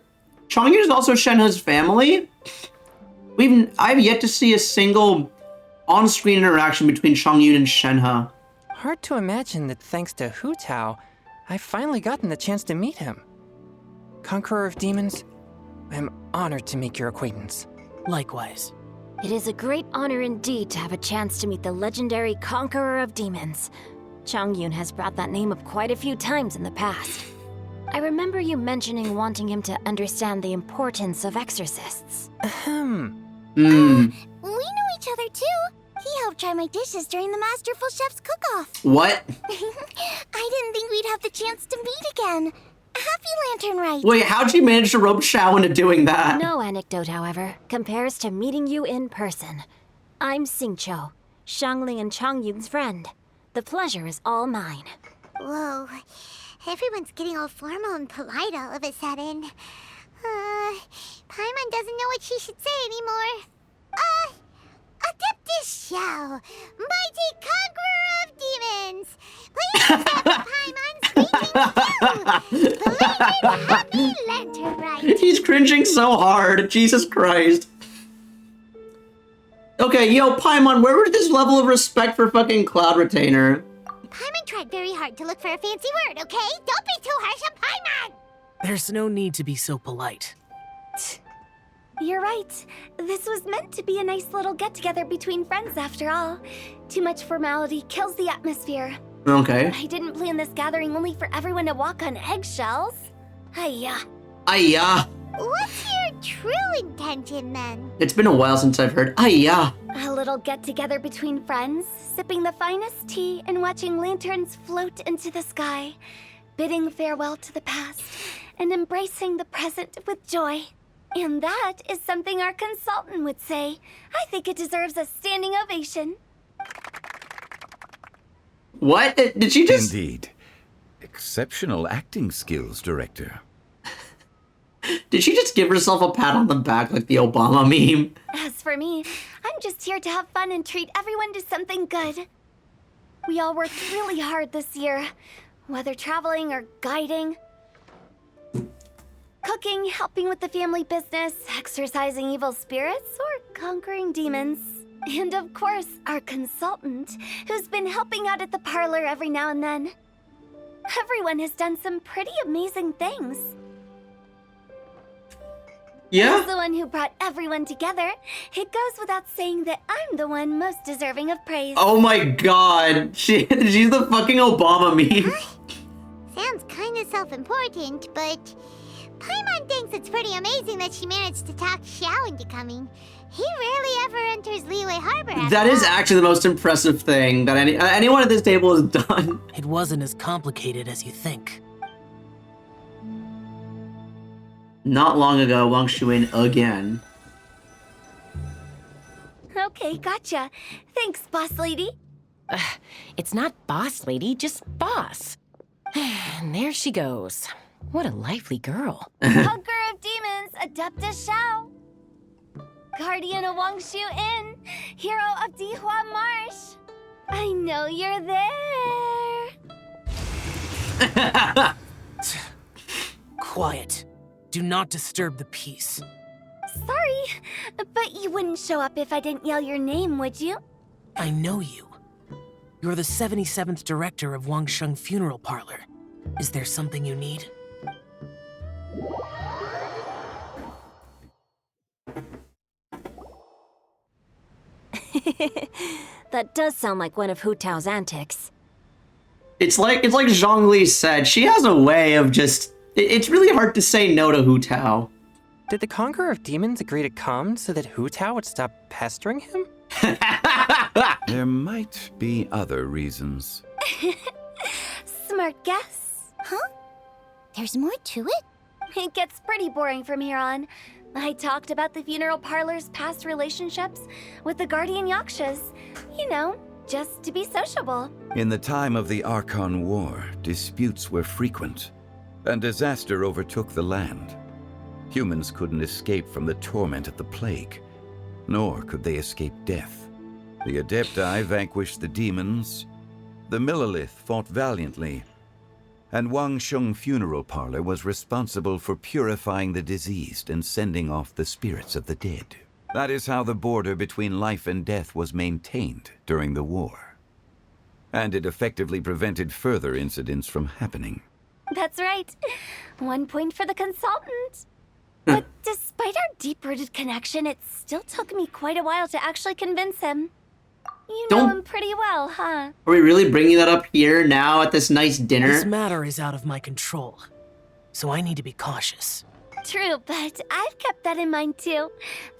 Chongyun is also Shenhe's family. I've yet to see a single on-screen interaction between Chongyun and Shenhe. Hard to imagine that thanks to Hu Tao, I've finally gotten the chance to meet him. Conqueror of Demons, I'm honored to make your acquaintance. Likewise. It is a great honor indeed to have a chance to meet the legendary Conqueror of Demons. Chongyun has brought that name up quite a few times in the past. I remember you mentioning wanting him to understand the importance of exorcists. Ahem. We know each other too. He helped try my dishes during the Masterful Chef's cook-off. What? I didn't think we'd have the chance to meet again. Happy Lantern Rite. Wait, how'd you manage to rope Xiao into doing that? No anecdote, however, compares to meeting you in person. I'm Xingqiu, Xiangling and Chongyun's friend. The pleasure is all mine. Whoa. Everyone's getting all formal and polite all of a sudden. Paimon doesn't know what she should say anymore. Adeptus Xiao, mighty conqueror of demons. Please accept Paimon's greetings too. Belated happy Lantern Rite. He's cringing so hard. Jesus Christ. Okay, yo, Paimon, where was this level of respect for fucking Cloud Retainer? Paimon tried very hard to look for a fancy word, okay? Don't be too harsh on Paimon! There's no need to be so polite. You're right. This was meant to be a nice little get-together between friends after all. Too much formality kills the atmosphere. Okay. I didn't plan this gathering only for everyone to walk on eggshells. Hiya. Ayah. What's your true intention, then? It's been a while since I've heard ayah. A little get-together between friends, sipping the finest tea and watching lanterns float into the sky, bidding farewell to the past, and embracing the present with joy. And that is something our consultant would say. I think it deserves a standing ovation. What? Did she just... Indeed. Exceptional acting skills, Director. Did she just give herself a pat on the back like the Obama meme? As for me, I'm just here to have fun and treat everyone to something good. We all worked really hard this year, whether traveling or guiding. Cooking, helping with the family business, exorcising evil spirits, or conquering demons. And of course, our consultant, who's been helping out at the parlor every now and then. Everyone has done some pretty amazing things. Yeah? As the one who brought everyone together, it goes without saying that I'm the one most deserving of praise. Oh my god. She's the fucking Obama meme. Sounds kinda self-important, but... Paimon thinks it's pretty amazing that she managed to talk Xiao into coming. He rarely ever enters Liyue Harbor after That is all. actually the most impressive thing that anyone at this table has done. It wasn't as complicated as you think. Not long ago, Wang Shuin again. Okay, gotcha. Thanks, boss lady. It's not boss lady, just boss. And there she goes. What a lively girl. Conqueror of demons, Adeptus Xiao. Guardian of Wangshu Inn, hero of Dihua Marsh. I know you're there. Quiet. Do not disturb the peace. Sorry, but you wouldn't show up if I didn't yell your name, would you? I know you. You're the 77th director of Wangsheng Funeral Parlor. Is there something you need? That does sound like one of Hu Tao's antics. It's like Zhongli said, she has a way of just... It's really hard to say no to Hu Tao. Did the Conqueror of Demons agree to come so that Hu Tao would stop pestering him? There might be other reasons. Smart guess. Huh? There's more to it? It gets pretty boring from here on. I talked about the funeral parlor's past relationships with the guardian yakshas. You know, just to be sociable. In the time of the Archon War, disputes were frequent, and disaster overtook the land. Humans couldn't escape from the torment of the plague, nor could they escape death. The Adepti vanquished the demons, the Millelith fought valiantly, and Wang Sheng Funeral Parlor was responsible for purifying the diseased and sending off the spirits of the dead. That is how the border between life and death was maintained during the war. And it effectively prevented further incidents from happening. That's right. 1 point for the consultant. But despite our deep-rooted connection, it still took me quite a while to actually convince him. You know him pretty well, huh? Are we really bringing that up here now at this nice dinner? This matter is out of my control, so I need to be cautious. True, but I've kept that in mind too.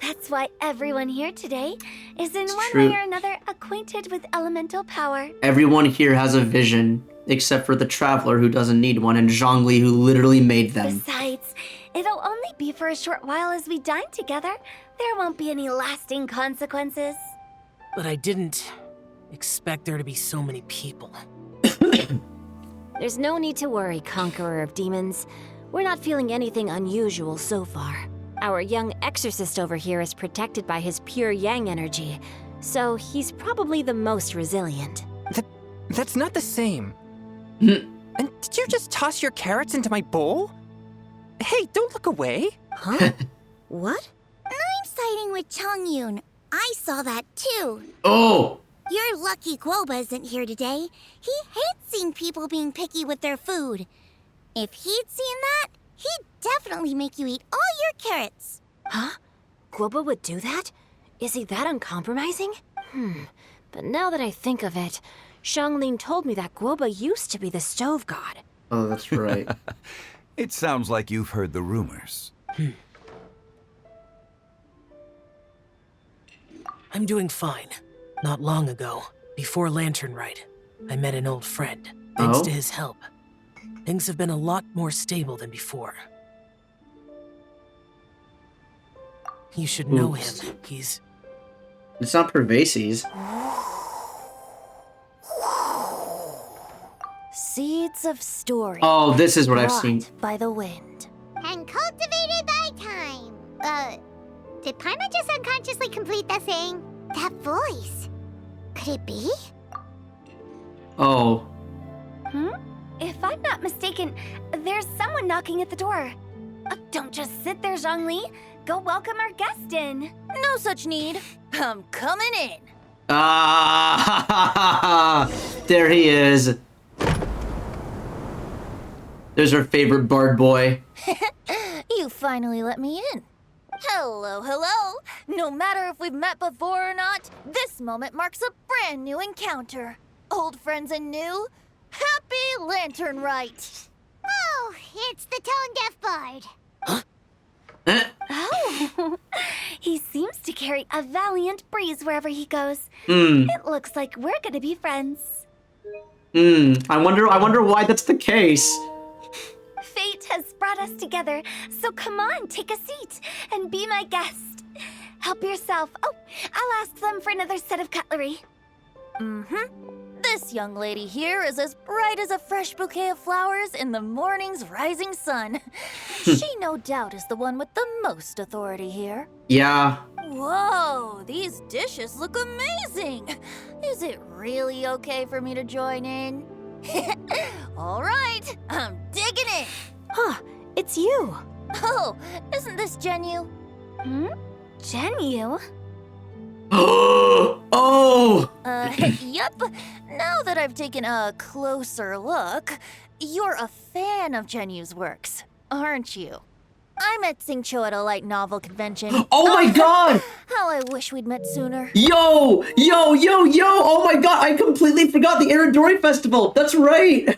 That's why everyone here today is in one way or another acquainted with elemental power. Everyone here has a vision, except for the Traveler who doesn't need one, and Zhongli who literally made them. Besides, it'll only be for a short while as we dine together. There won't be any lasting consequences. But I didn't expect there to be so many people. There's no need to worry, Conqueror of Demons. We're not feeling anything unusual so far. Our young exorcist over here is protected by his pure yang energy, so he's probably the most resilient. That's not the same. And did you just toss your carrots into my bowl? Hey, don't look away. Huh? What? I'm siding with Chongyun. I saw that too. Oh! You're lucky Guoba isn't here today. He hates seeing people being picky with their food. If he'd seen that, he'd definitely make you eat all your carrots. Huh? Guoba would do that? Is he that uncompromising? But now that I think of it, Xianglin told me that Guoba used to be the stove god. Oh, that's right. It sounds like you've heard the rumors. I'm doing fine. Not long ago, before Lantern Rite, I met an old friend. Thanks to his help, things have been a lot more stable than before. You should know him. He's... It's not Pervases. Seeds of story. Oh, this is what I've seen. By the wind. And cultivated by time. Did Paimon just unconsciously complete that saying? That voice. Could it be? Oh. If I'm not mistaken, there's someone knocking at the door. Don't just sit there, Zhongli. Go welcome our guest in. No such need. I'm coming in. Ah! There he is. There's our favorite bard boy. You finally let me in. Hello, hello. No matter if we've met before or not, this moment marks a brand new encounter. Old friends and new, happy Lantern Rite. Oh, it's the tone-deaf bard. Oh, he seems to carry a valiant breeze wherever he goes. It looks like we're gonna be friends. I wonder why that's the case. Fate has brought us together, so come on, take a seat and be my guest. Help yourself. Oh, I'll ask them for another set of cutlery. This young lady here is as bright as a fresh bouquet of flowers in the morning's rising sun. She no doubt is the one with the most authority here. Yeah. Whoa, these dishes look amazing. Is it really okay for me to join in? All right, I'm digging in. Huh, it's you. Oh, isn't this Genyu? Genyu? Oh! Yep. Now that I've taken a closer look, you're a fan of Genyu's works, aren't you? I met Xingqiu at a light novel convention. Oh my god! How I wish we'd met sooner. Yo! Oh my god, I completely forgot the Iridori Festival. That's right.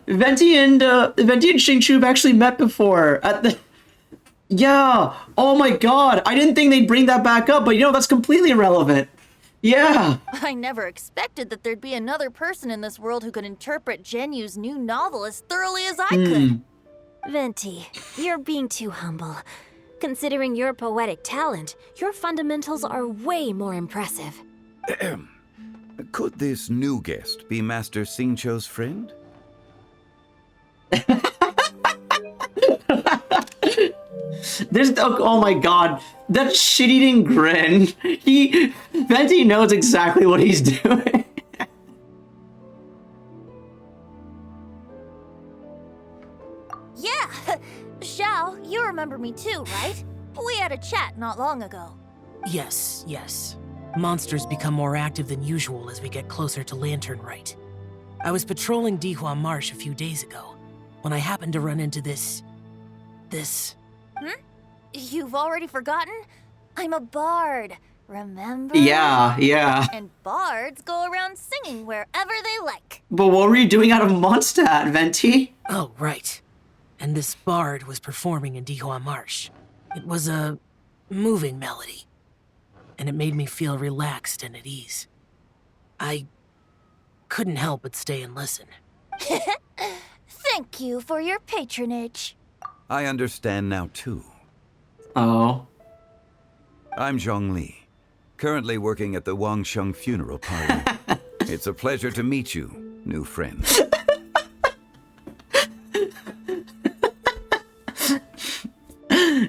Venti and Xingqiu have actually met before at the... Yeah. Oh my god. I didn't think they'd bring that back up, but you know, that's completely irrelevant. Yeah. I never expected that there'd be another person in this world who could interpret Genyu's new novel as thoroughly as I could. Venti, you're being too humble. Considering your poetic talent, your fundamentals are way more impressive. Could this new guest be Master Xingqiu's friend? oh my god, that shit-eating grin. Venti knows exactly what he's doing. Yeah, Xiao, you remember me too, right? We had a chat not long ago. Yes, yes. Monsters become more active than usual as we get closer to Lantern Rite. I was patrolling Dihua Marsh a few days ago, when I happened to run into this... You've already forgotten? I'm a bard, remember? Yeah. And bards go around singing wherever they like. But what were you doing out of Mondstadt, Venti? Oh, right. And this bard was performing in Dihua Marsh. It was a moving melody, and it made me feel relaxed and at ease. I couldn't help but stay and listen. Thank you for your patronage. I understand now, too. Oh. I'm Zhongli, currently working at the Wangsheng funeral parlor. It's a pleasure to meet you, new friend.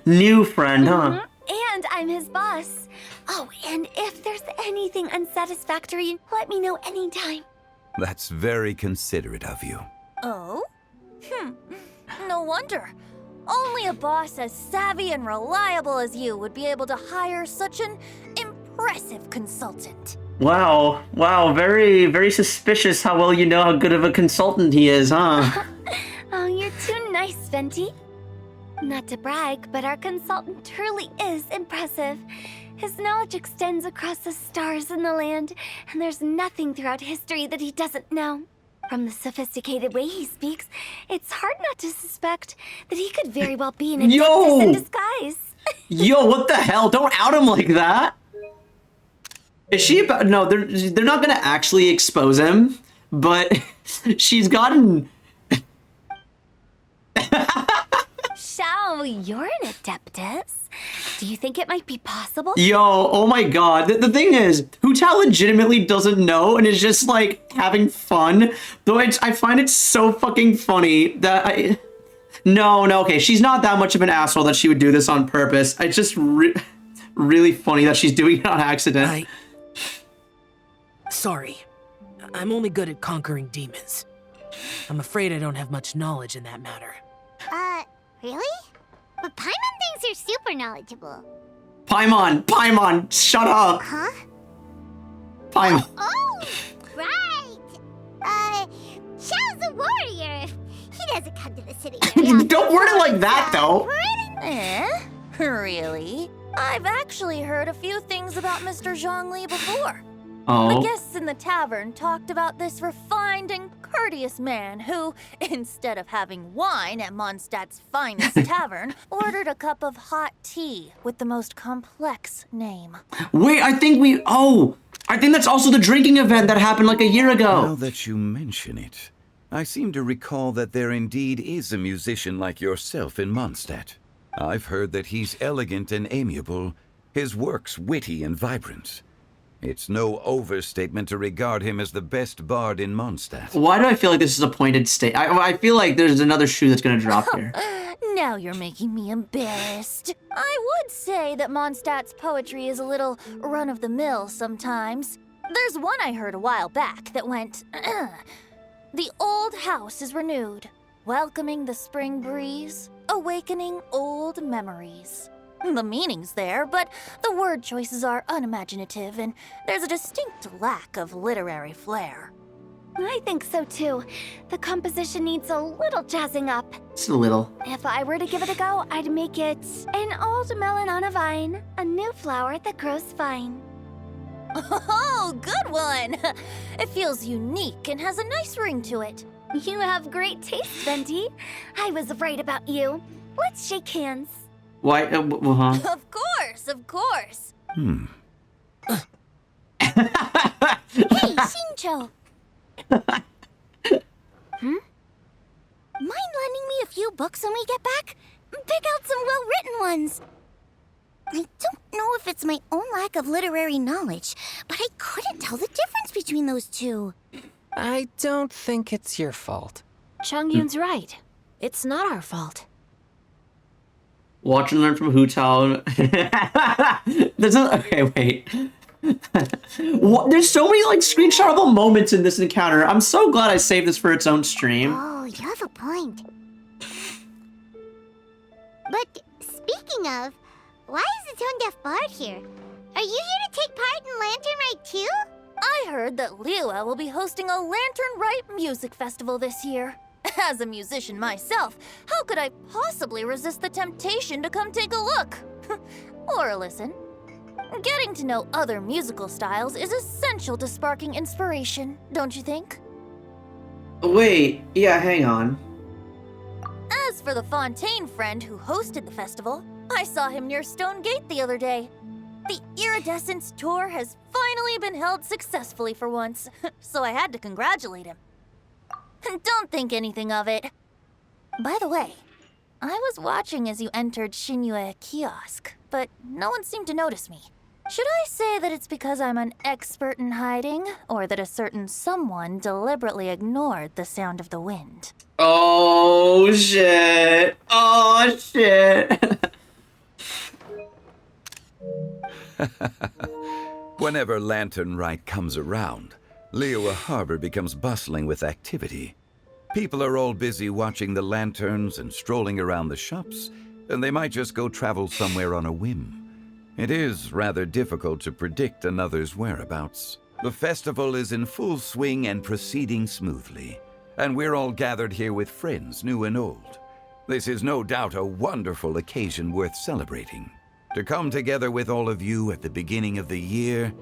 New friend, huh? And I'm his boss. Oh, and if there's anything unsatisfactory, let me know anytime. That's very considerate of you. Oh? No wonder. Only a boss as savvy and reliable as you would be able to hire such an impressive consultant. Wow, very, very suspicious how well you know how good of a consultant he is, huh? Oh, you're too nice, Venti. Not to brag, but our consultant truly is impressive. His knowledge extends across the stars and the land, and there's nothing throughout history that he doesn't know. From the sophisticated way he speaks, it's hard not to suspect that he could very well be an Adeptus in disguise. Yo, what the hell? Don't out him like that. Is she about... No, they're not gonna actually expose him, but she's gotten... Xiao, you're an Adeptus. Do you think it might be possible? Yo, oh my god. The thing is, Hu Tao legitimately doesn't know and is just, like, having fun. Though I find it so fucking funny that I... No, okay, she's not that much of an asshole that she would do this on purpose. It's just really funny that she's doing it on accident. Sorry. I'm only good at conquering demons. I'm afraid I don't have much knowledge in that matter. Really? But Paimon thinks you're super knowledgeable. Paimon, shut up! Huh? Paimon. Oh, right! Xiao's a warrior. He doesn't come to the city very often. Don't word it like that, though! Really? I've actually heard a few things about Mr. Zhongli before. Oh. The guests in the tavern talked about this refined and courteous man who, instead of having wine at Mondstadt's finest tavern, ordered a cup of hot tea with the most complex name. Wait, I think that's also the drinking event that happened like a year ago. Now that you mention it, I seem to recall that there indeed is a musician like yourself in Mondstadt. I've heard that he's elegant and amiable, his works witty and vibrant. It's no overstatement to regard him as the best bard in Mondstadt. Why do I feel like this is a pointed state? I feel like there's another shoe that's gonna drop here. Now you're making me embarrassed. I would say that Mondstadt's poetry is a little run-of-the-mill sometimes. There's one I heard a while back that went, The old house is renewed, welcoming the spring breeze, awakening old memories. The meaning's there, but the word choices are unimaginative, and there's a distinct lack of literary flair. I think so too. The composition needs a little jazzing up. Just a little. If I were to give it a go, I'd make it an old melon on a vine, a new flower that grows fine. Oh, good one! It feels unique and has a nice ring to it. You have great taste, Venti. I was right about you. Let's shake hands. Why? Of course. Hey, Shincho! Mind lending me a few books when we get back? Pick out some well-written ones. I don't know if it's my own lack of literary knowledge, but I couldn't tell the difference between those two. I don't think it's your fault. Chongyun's right. It's not our fault. Watch and learn from Hootown. This is okay. Wait. What? There's so many like screenshotable moments in this encounter. I'm so glad I saved this for its own stream. Oh, you have a point. But speaking of, why is the Tone Deaf Bard here? Are you here to take part in Lantern Rite too? I heard that Liyue will be hosting a Lantern Rite music festival this year. As a musician myself, how could I possibly resist the temptation to come take a look? Or listen. Getting to know other musical styles is essential to sparking inspiration, don't you think? Wait, yeah, hang on. As for the Fontaine friend who hosted the festival, I saw him near Stone Gate the other day. The Iridescence tour has finally been held successfully for once, so I had to congratulate him. Don't think anything of it. By the way, I was watching as you entered Shinyue Kiosk, but no one seemed to notice me. Should I say that it's because I'm an expert in hiding, or that a certain someone deliberately ignored the sound of the wind? Oh shit! Oh shit! Whenever Lantern Rite comes around, Liyue Harbor becomes bustling with activity. People are all busy watching the lanterns and strolling around the shops, and they might just go travel somewhere on a whim. It is rather difficult to predict another's whereabouts. The festival is in full swing and proceeding smoothly, and we're all gathered here with friends, new and old. This is no doubt a wonderful occasion worth celebrating. To come together with all of you at the beginning of the year,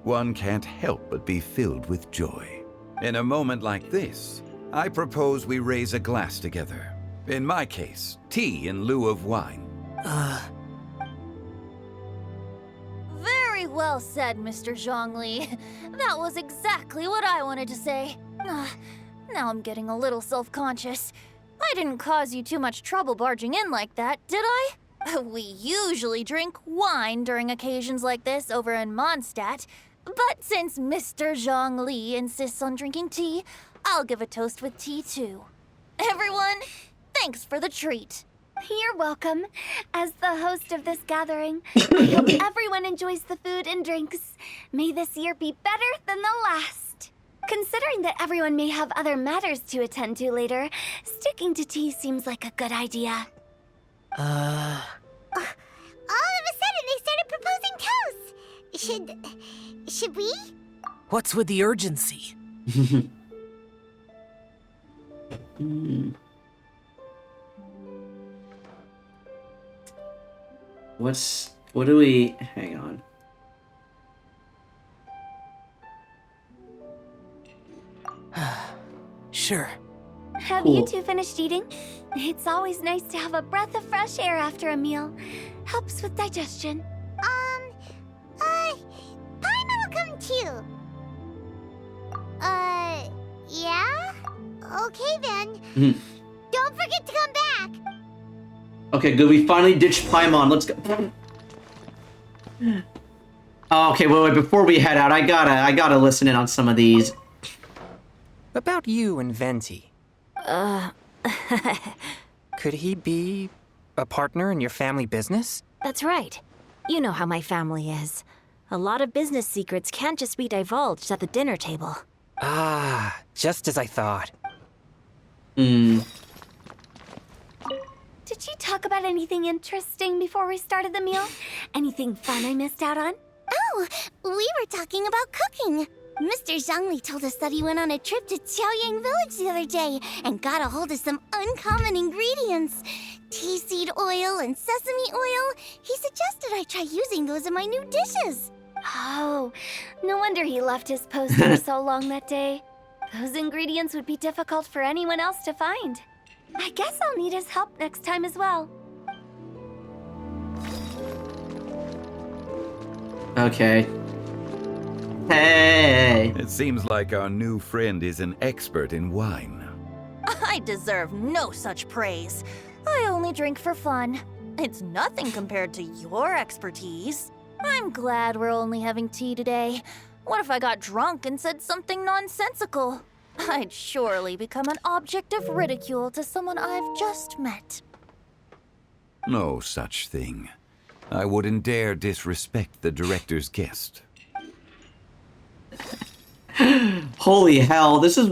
one can't help but be filled with joy. In a moment like this, I propose we raise a glass together. In my case, tea in lieu of wine. Very well said, Mr. Zhongli. That was exactly what I wanted to say. Now I'm getting a little self-conscious. I didn't cause you too much trouble barging in like that, did I? We usually drink wine during occasions like this over in Mondstadt, but since Mr. Zhongli insists on drinking tea, I'll give a toast with tea too. Everyone, thanks for the treat. You're welcome. As the host of this gathering, I hope everyone enjoys the food and drinks. May this year be better than the last. Considering that everyone may have other matters to attend to later, sticking to tea seems like a good idea. All of a sudden, they started proposing toasts. Should we? What's with the urgency? What do we, hang on. Sure. Have you two finished eating? It's always nice to have a breath of fresh air after a meal. Helps with digestion. Paimon will come too. Yeah? Okay then. Don't forget to come back. Okay, good. We finally ditched Paimon. Let's go. Oh, okay, wait. Before we head out, I gotta listen in on some of these. About you and Venti. Could he be a partner in your family business? That's right. You know how my family is. A lot of business secrets can't just be divulged at the dinner table. Ah, just as I thought. Did you talk about anything interesting before we started the meal? Anything fun I missed out on? Oh, we were talking about cooking. Mr. Zhongli told us that he went on a trip to Qiaoyang Village the other day and got a hold of some uncommon ingredients. Tea seed oil and sesame oil. He suggested I try using those in my new dishes. Oh, no wonder he left his post for so long that day. Those ingredients would be difficult for anyone else to find. I guess I'll need his help next time as well. Okay. Hey! It seems like our new friend is an expert in wine. I deserve no such praise. I only drink for fun. It's nothing compared to your expertise. I'm glad we're only having tea today. What if I got drunk and said something nonsensical? I'd surely become an object of ridicule to someone I've just met. No such thing. I wouldn't dare disrespect the director's guest. Holy hell, this is...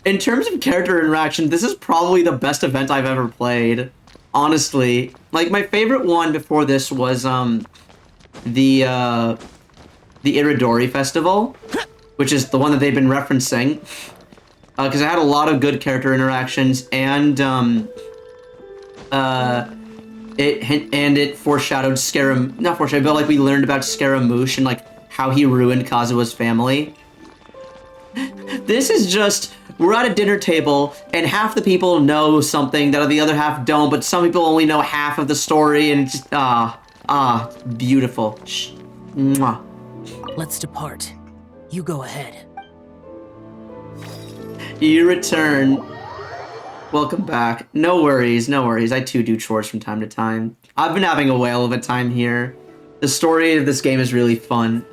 In terms of character interaction, this is probably the best event I've ever played. Honestly. Like, my favorite one before this was, the Iridori Festival, which is the one that they've been referencing. Because it had a lot of good character interactions, and, it foreshadowed not foreshadowed, but, like, we learned about Scaramouche and, like, how he ruined Kazuha's family. This is just, we're at a dinner table, and half the people know something that the other half don't, but some people only know half of the story, and it's just, beautiful. Mwah. Let's depart. You go ahead. You return. Welcome back. No worries, no worries. I too do chores from time to time. I've been having a whale of a time here. The story of this game is really fun.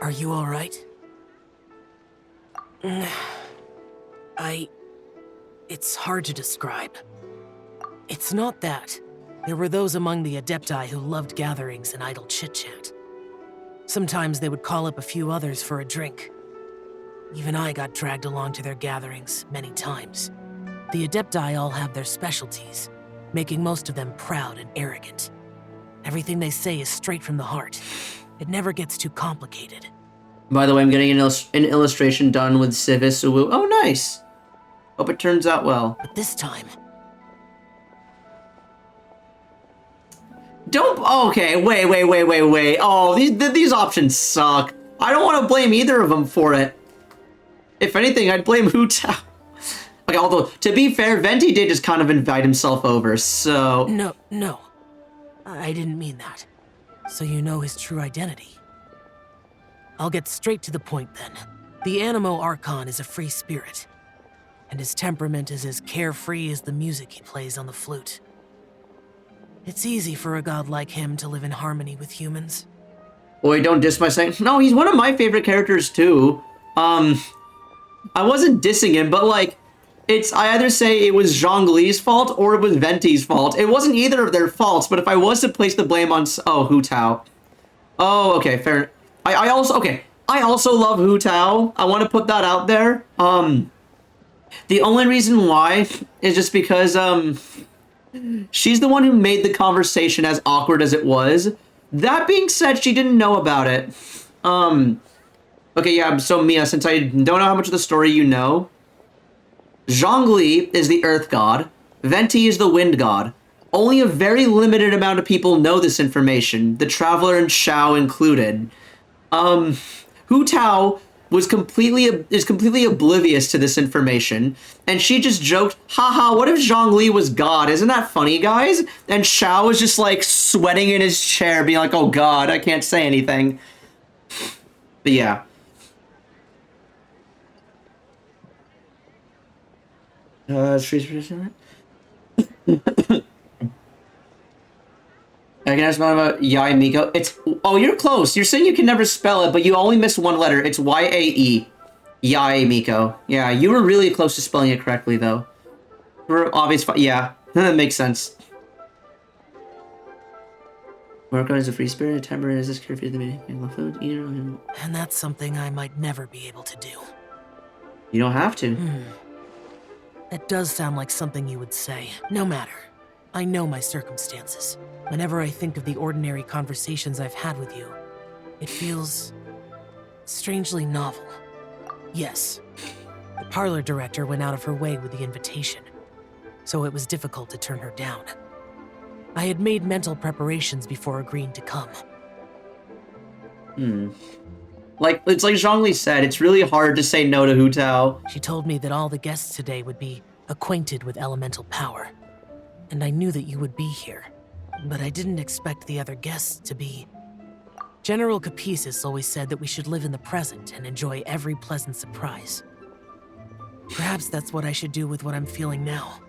Are you alright? It's hard to describe. It's not that. There were those among the Adepti who loved gatherings and idle chit-chat. Sometimes they would call up a few others for a drink. Even I got dragged along to their gatherings many times. The Adepti all have their specialties, making most of them proud and arrogant. Everything they say is straight from the heart. It never gets too complicated. By the way, I'm getting an illustration done with Civis Uwu. Oh, nice. Hope it turns out well. But this time... Don't... Okay, wait. Oh, these options suck. I don't want to blame either of them for it. If anything, I'd blame Hu Tao. Okay, although, to be fair, Venti did just kind of invite himself over, so... No. I didn't mean that. So you know his true identity. I'll get straight to the point then. The Animo Archon is a free spirit, and his temperament is as carefree as the music he plays on the flute. It's easy for a god like him to live in harmony with humans. Boy, don't diss my saying... No, he's one of my favorite characters, too. I wasn't dissing him, but, like, I either say it was Zhongli's fault or it was Venti's fault. It wasn't either of their faults, but if I was to place the blame on... Oh, Hu Tao. Oh, okay, fair. I also love Hu Tao. I want to put that out there. The only reason why is just because, she's the one who made the conversation as awkward as it was. That being said, she didn't know about it. Okay, yeah, so Mia, since I don't know how much of the story you know, Zhongli is the Earth God, Venti is the Wind God. Only a very limited amount of people know this information, the Traveler and Xiao included. Hu Tao is completely oblivious to this information, and she just joked, haha, what if Zhongli was God? Isn't that funny, guys? And Xiao was just, like, sweating in his chair, being like, oh god, I can't say anything. But yeah. I can ask about Yae Miko. It's... Oh, you're close. You're saying you can never spell it, but you only missed one letter. It's Y-A-E. Yae Miko. Yeah, you were really close to spelling it correctly, though. For obvious... Yeah, that makes sense. Marco is a free spirit. Temper is this curfew at the meeting. Love food, eater. And that's something I might never be able to do. You don't have to. That does sound like something you would say. No matter. I know my circumstances. Whenever I think of the ordinary conversations I've had with you, it feels strangely novel. Yes, the parlor director went out of her way with the invitation, so it was difficult to turn her down. I had made mental preparations before agreeing to come. Like, it's like Zhongli said, it's really hard to say no to Hu Tao. She told me that all the guests today would be acquainted with elemental power, and I knew that you would be here. But I didn't expect the other guests to be... General Capisis always said that we should live in the present and enjoy every pleasant surprise. Perhaps that's what I should do with what I'm feeling now.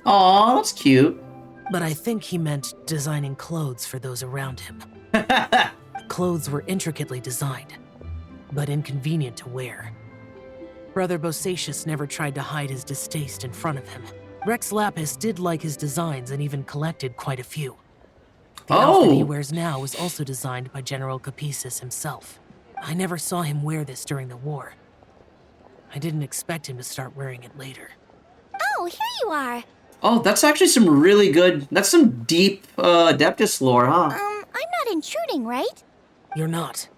Aw, that's cute. But I think he meant designing clothes for those around him. The clothes were intricately designed, but inconvenient to wear. Brother Bosacius never tried to hide his distaste in front of him. Rex Lapis did like his designs and even collected quite a few. The outfit he wears now was also designed by General Capisis himself. I never saw him wear this during the war. I didn't expect him to start wearing it later. Oh, here you are. Oh, that's actually some really good... That's some deep Adeptus lore, huh? I'm not intruding, right? You're not.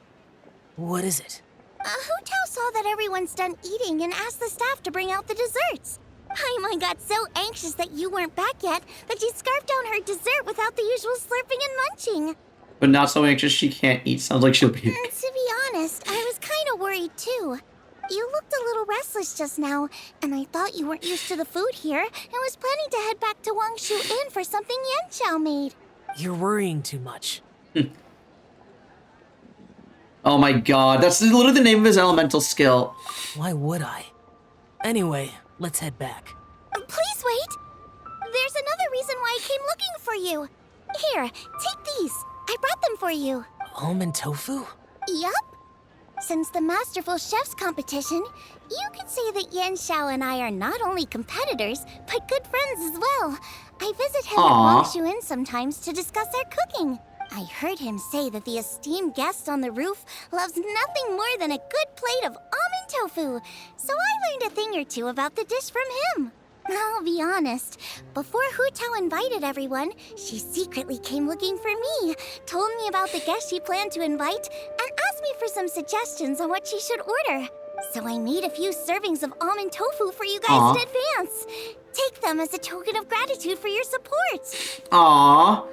What is it? Hu Tao saw that everyone's done eating and asked the staff to bring out the desserts. Paimon got so anxious that you weren't back yet that she scarfed down her dessert without the usual slurping and munching. But not so anxious she can't eat. Sounds like she'll be... To be honest, I was kind of worried too. You looked a little restless just now, and I thought you weren't used to the food here and was planning to head back to Wangshu Inn for something Yan Xiao made. You're worrying too much. Oh my god, that's literally the name of his elemental skill. Why would I? Anyway, let's head back. Please wait! There's another reason why I came looking for you. Here, take these. I brought them for you. Almond tofu? Yup. Since the Masterful Chef's competition, you could say that Yan Xiao and I are not only competitors, but good friends as well. I visit him at Wangshu Inn sometimes to discuss our cooking. I heard him say that the esteemed guest on the roof loves nothing more than a good plate of almond tofu, so I learned a thing or two about the dish from him. I'll be honest, before Hu Tao invited everyone, she secretly came looking for me, told me about the guests she planned to invite, and asked me for some suggestions on what she should order. So I made a few servings of almond tofu for you guys in advance. Take them as a token of gratitude for your support. Aww.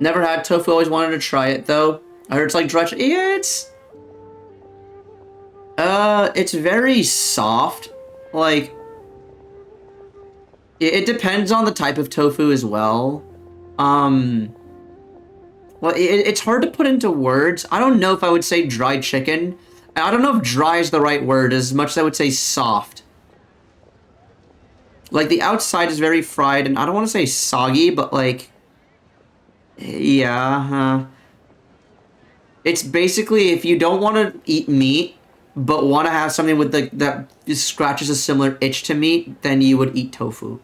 Never had tofu, always wanted to try it though. I heard it's like dry... Yeah, it's very soft. Like... It depends on the type of tofu as well. Well, it's hard to put into words. I don't know if I would say dried chicken. I don't know if dry is the right word as much as I would say soft. Like, the outside is very fried, and I don't want to say soggy, but like... Yeah, It's basically if you don't want to eat meat, but want to have something with that scratches a similar itch to meat, then you would eat tofu.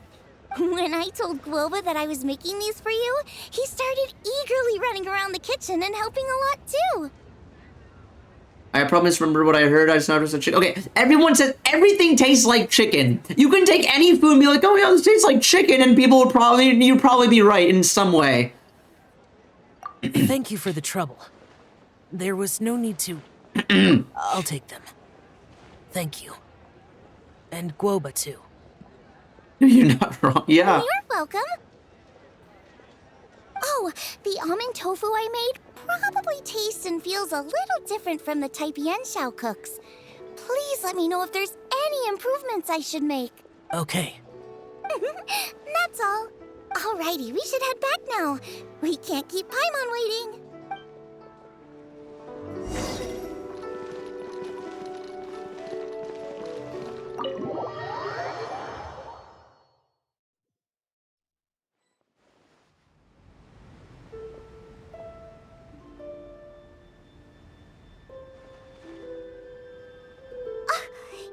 When I told Guoba that I was making these for you, he started eagerly running around the kitchen and helping a lot too. I probably misremember what I heard. I just noticed a chicken. Okay, everyone says everything tastes like chicken. You can take any food and be like, oh yeah, this tastes like chicken, and people would you'd probably be right in some way. Thank you for the trouble. There was no need to... I'll take them. Thank you. And Guoba too. You're not wrong. Yeah. You're welcome. Oh, the almond tofu I made probably tastes and feels a little different from the type Yan Xiao cooks. Please let me know if there's any improvements I should make. Okay. That's all. Alrighty, we should head back now. We can't keep Paimon waiting.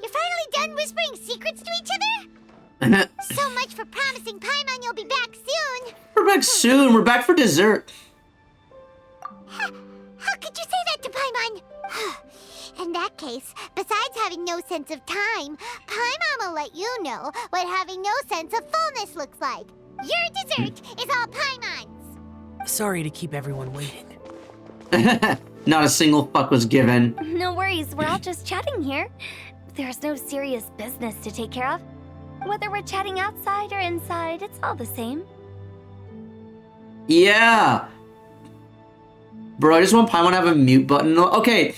You're finally done whispering secrets to each other? So much for promising Paimon you'll be back soon. We're back soon. We're back for dessert. How could you say that to Paimon? In that case, besides having no sense of time, Paimon will let you know what having no sense of fullness looks like. Your dessert is all Paimon's. Sorry to keep everyone waiting. Not a single fuck was given. No worries, we're all just chatting here. There's no serious business to take care of. Whether we're chatting outside or inside, it's all the same. Yeah. Bro, I just want Paimon to have a mute button. Okay,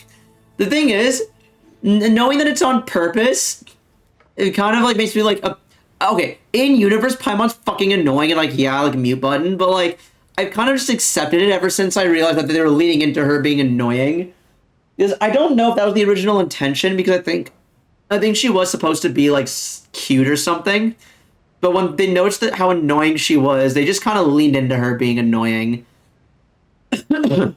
the thing is, knowing that it's on purpose, it kind of like makes me like, okay, in universe, Paimon's fucking annoying and like, yeah, like a mute button, but like, I've kind of just accepted it ever since I realized that they were leaning into her being annoying. Because I don't know if that was the original intention, because I think she was supposed to be like cute or something. But when they noticed that how annoying she was, they just kind of leaned into her being annoying. Paimon's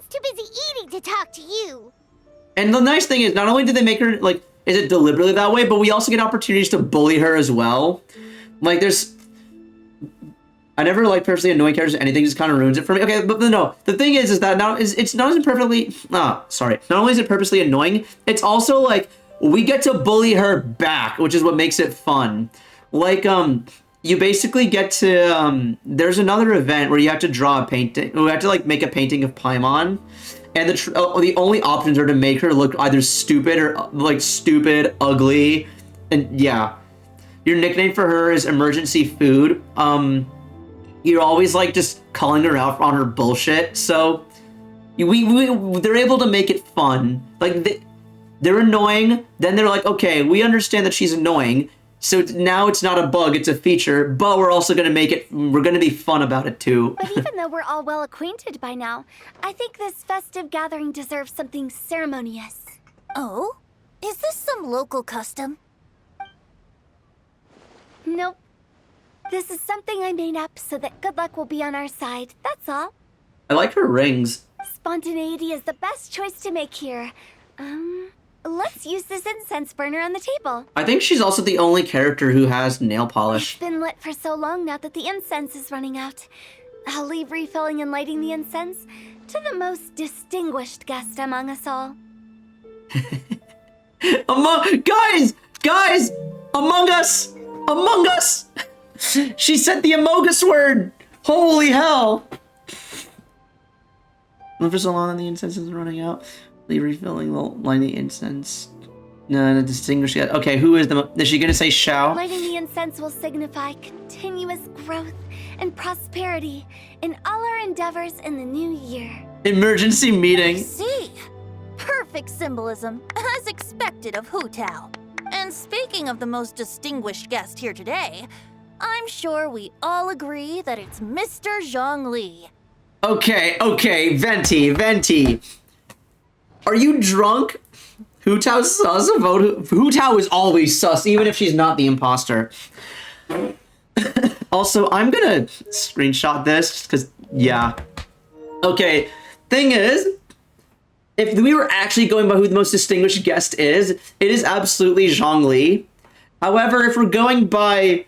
too busy eating to talk to you. And the nice thing is, not only did they make her, like, is it deliberately that way, but we also get opportunities to bully her as well. Like, I never like personally annoying characters. Anything just kind of ruins it for me. Okay, but no. The thing is that it's not as perfectly. Sorry. Not only is it purposely annoying, it's also like we get to bully her back, which is what makes it fun. Like you basically get to there's another event where you have to draw a painting. We have to like make a painting of Paimon, and the only options are to make her look either stupid or like stupid, ugly, and yeah. Your nickname for her is Emergency Food. You're always like just calling her out on her bullshit. So they're able to make it fun. Like they're annoying. Then they're like, okay, we understand that she's annoying. So now it's not a bug, it's a feature. But we're also gonna we're gonna be fun about it too. But even though we're all well acquainted by now, I think this festive gathering deserves something ceremonious. Oh? Is this some local custom? Nope. This is something I made up so that good luck will be on our side, that's all. I like her rings. Spontaneity is the best choice to make here. Let's use this incense burner on the table. I think she's also the only character who has nail polish. It's been lit for so long now that the incense is running out. I'll leave refilling and lighting the incense to the most distinguished guest among us all. Guys! Among Us! Among Us! She said the Among Us word! Holy hell! Live for so long that the incense is running out. Leave refilling, light the incense. No, distinguish yet. Okay, who is is she gonna say Shao? Lighting the incense will signify continuous growth and prosperity in all our endeavors in the new year. Emergency meeting. I see. Perfect symbolism, as expected of Hu Tao. And speaking of the most distinguished guest here today, I'm sure we all agree that it's Mr. Zhongli. Okay, Venti. Are you drunk? Hu Tao's sus? Hu Tao is always sus, even if she's not the imposter. Also, I'm gonna screenshot this, just because, yeah. Okay, thing is, if we were actually going by who the most distinguished guest is, it is absolutely Zhongli. However, if we're going by,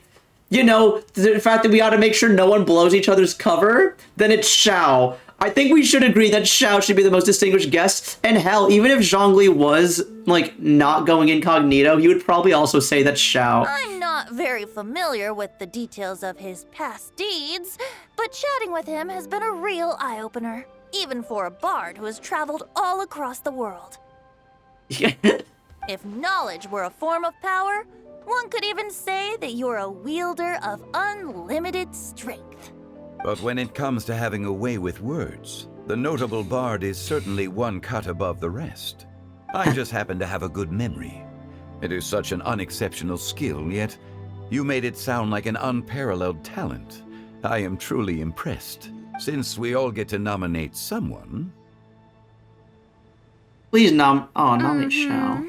you know, the fact that we ought to make sure no one blows each other's cover, then it's Shao. I think we should agree that Shao should be the most distinguished guest. And hell, even if Zhongli was, like, not going incognito, he would probably also say that's Shao. I'm not very familiar with the details of his past deeds, but chatting with him has been a real eye-opener, even for a bard who has traveled all across the world. If knowledge were a form of power, one could even say that you're a wielder of unlimited strength. But when it comes to having a way with words, the notable bard is certainly one cut above the rest. I just happen to have a good memory. It is such an unexceptional skill, yet you made it sound like an unparalleled talent. I am truly impressed. Since we all get to nominate someone... Please nominate Shao.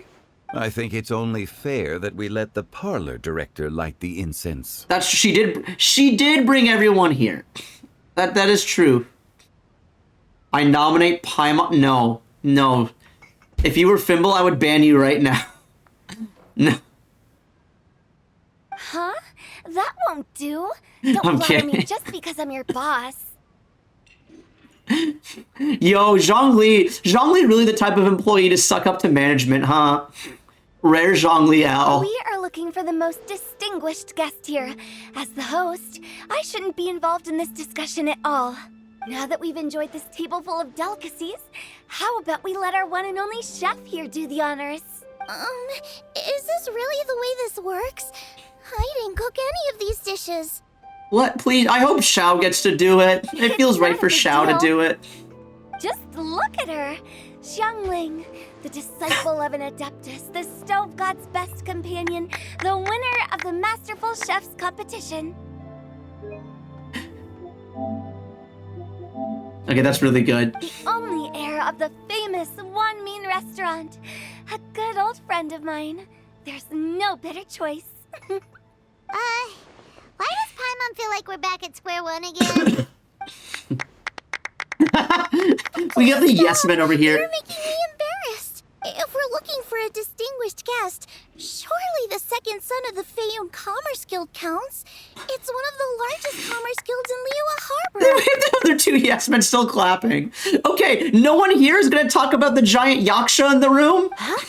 I think it's only fair that we let the parlor director light the incense. She did bring everyone here. That is true. I nominate Paimon. No. If you were Fimble, I would ban you right now. No. Huh? That won't do. Don't flatter me just because I'm your boss. Yo, Zhongli really the type of employee to suck up to management, huh? Rare Zhongli Al. We are looking for the most distinguished guest here. As the host, I shouldn't be involved in this discussion at all. Now that we've enjoyed this table full of delicacies, how about we let our one and only chef here do the honors? Is this really the way this works? I didn't cook any of these dishes. What? Please, I hope Shao gets to do it. It feels right for Shao to do it. Just look at her. Xiangling, the disciple of an adeptus, the stove god's best companion, the winner of the Masterful Chef's competition. Okay, that's really good. The only heir of the famous One Mean restaurant. A good old friend of mine. There's no better choice. Why does Paimon feel like we're back at square one again? We got the yes men over here. You're making me embarrassed. If we're looking for a distinguished guest. Surely the second son of the Fayum Commerce Guild counts. It's one of the largest commerce guilds in Liyue Harbor. The other two yes men still clapping. Okay, no one here is gonna talk about the giant yaksha in the room? Huh?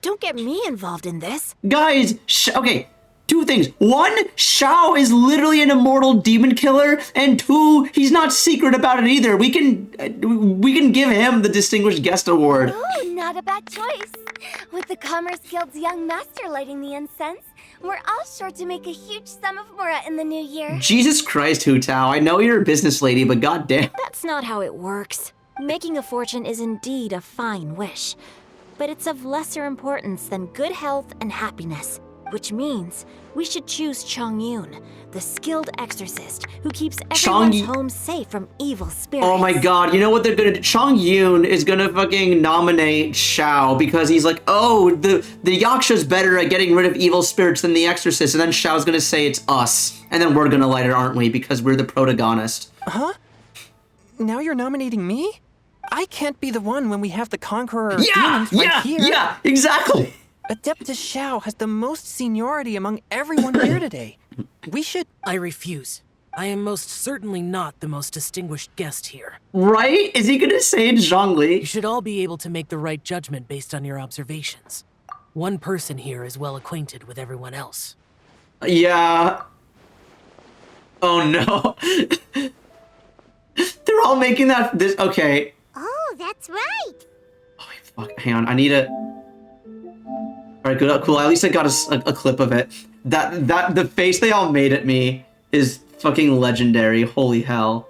Don't get me involved in this. Guys, okay, two things. One, Shao is literally an immortal demon killer, and two, he's not secret about it either. We can give him the Distinguished Guest Award. Oh, not a bad choice. With the Commerce Guild's young master lighting the incense, we're all sure to make a huge sum of mora in the new year. Jesus Christ, Hu Tao, I know you're a business lady, but goddamn. That's not how it works. Making a fortune is indeed a fine wish, but it's of lesser importance than good health and happiness, which means we should choose Chongyun, the skilled exorcist who keeps everyone's home safe from evil spirits. Oh my god, you know what they're gonna do? Chongyun is gonna fucking nominate Shao because he's like, oh, the Yaksha's better at getting rid of evil spirits than the exorcist, and then Shao's gonna say it's us. And then we're gonna light it, aren't we? Because we're the protagonist. Huh? Now you're nominating me? I can't be the one when we have the Conqueror of Demons right here. Yeah, exactly. Adeptus Shao has the most seniority among everyone here today. We should... I refuse. I am most certainly not the most distinguished guest here. Right? Is he gonna say it's Zhongli? You should all be able to make the right judgment based on your observations. One person here is well acquainted with everyone else. Yeah. Oh no. They're all making this, okay. Oh, that's right. Oh, fuck, hang on, I need a... Alright, good, cool, at least I got a clip of it. The face they all made at me is fucking legendary, holy hell.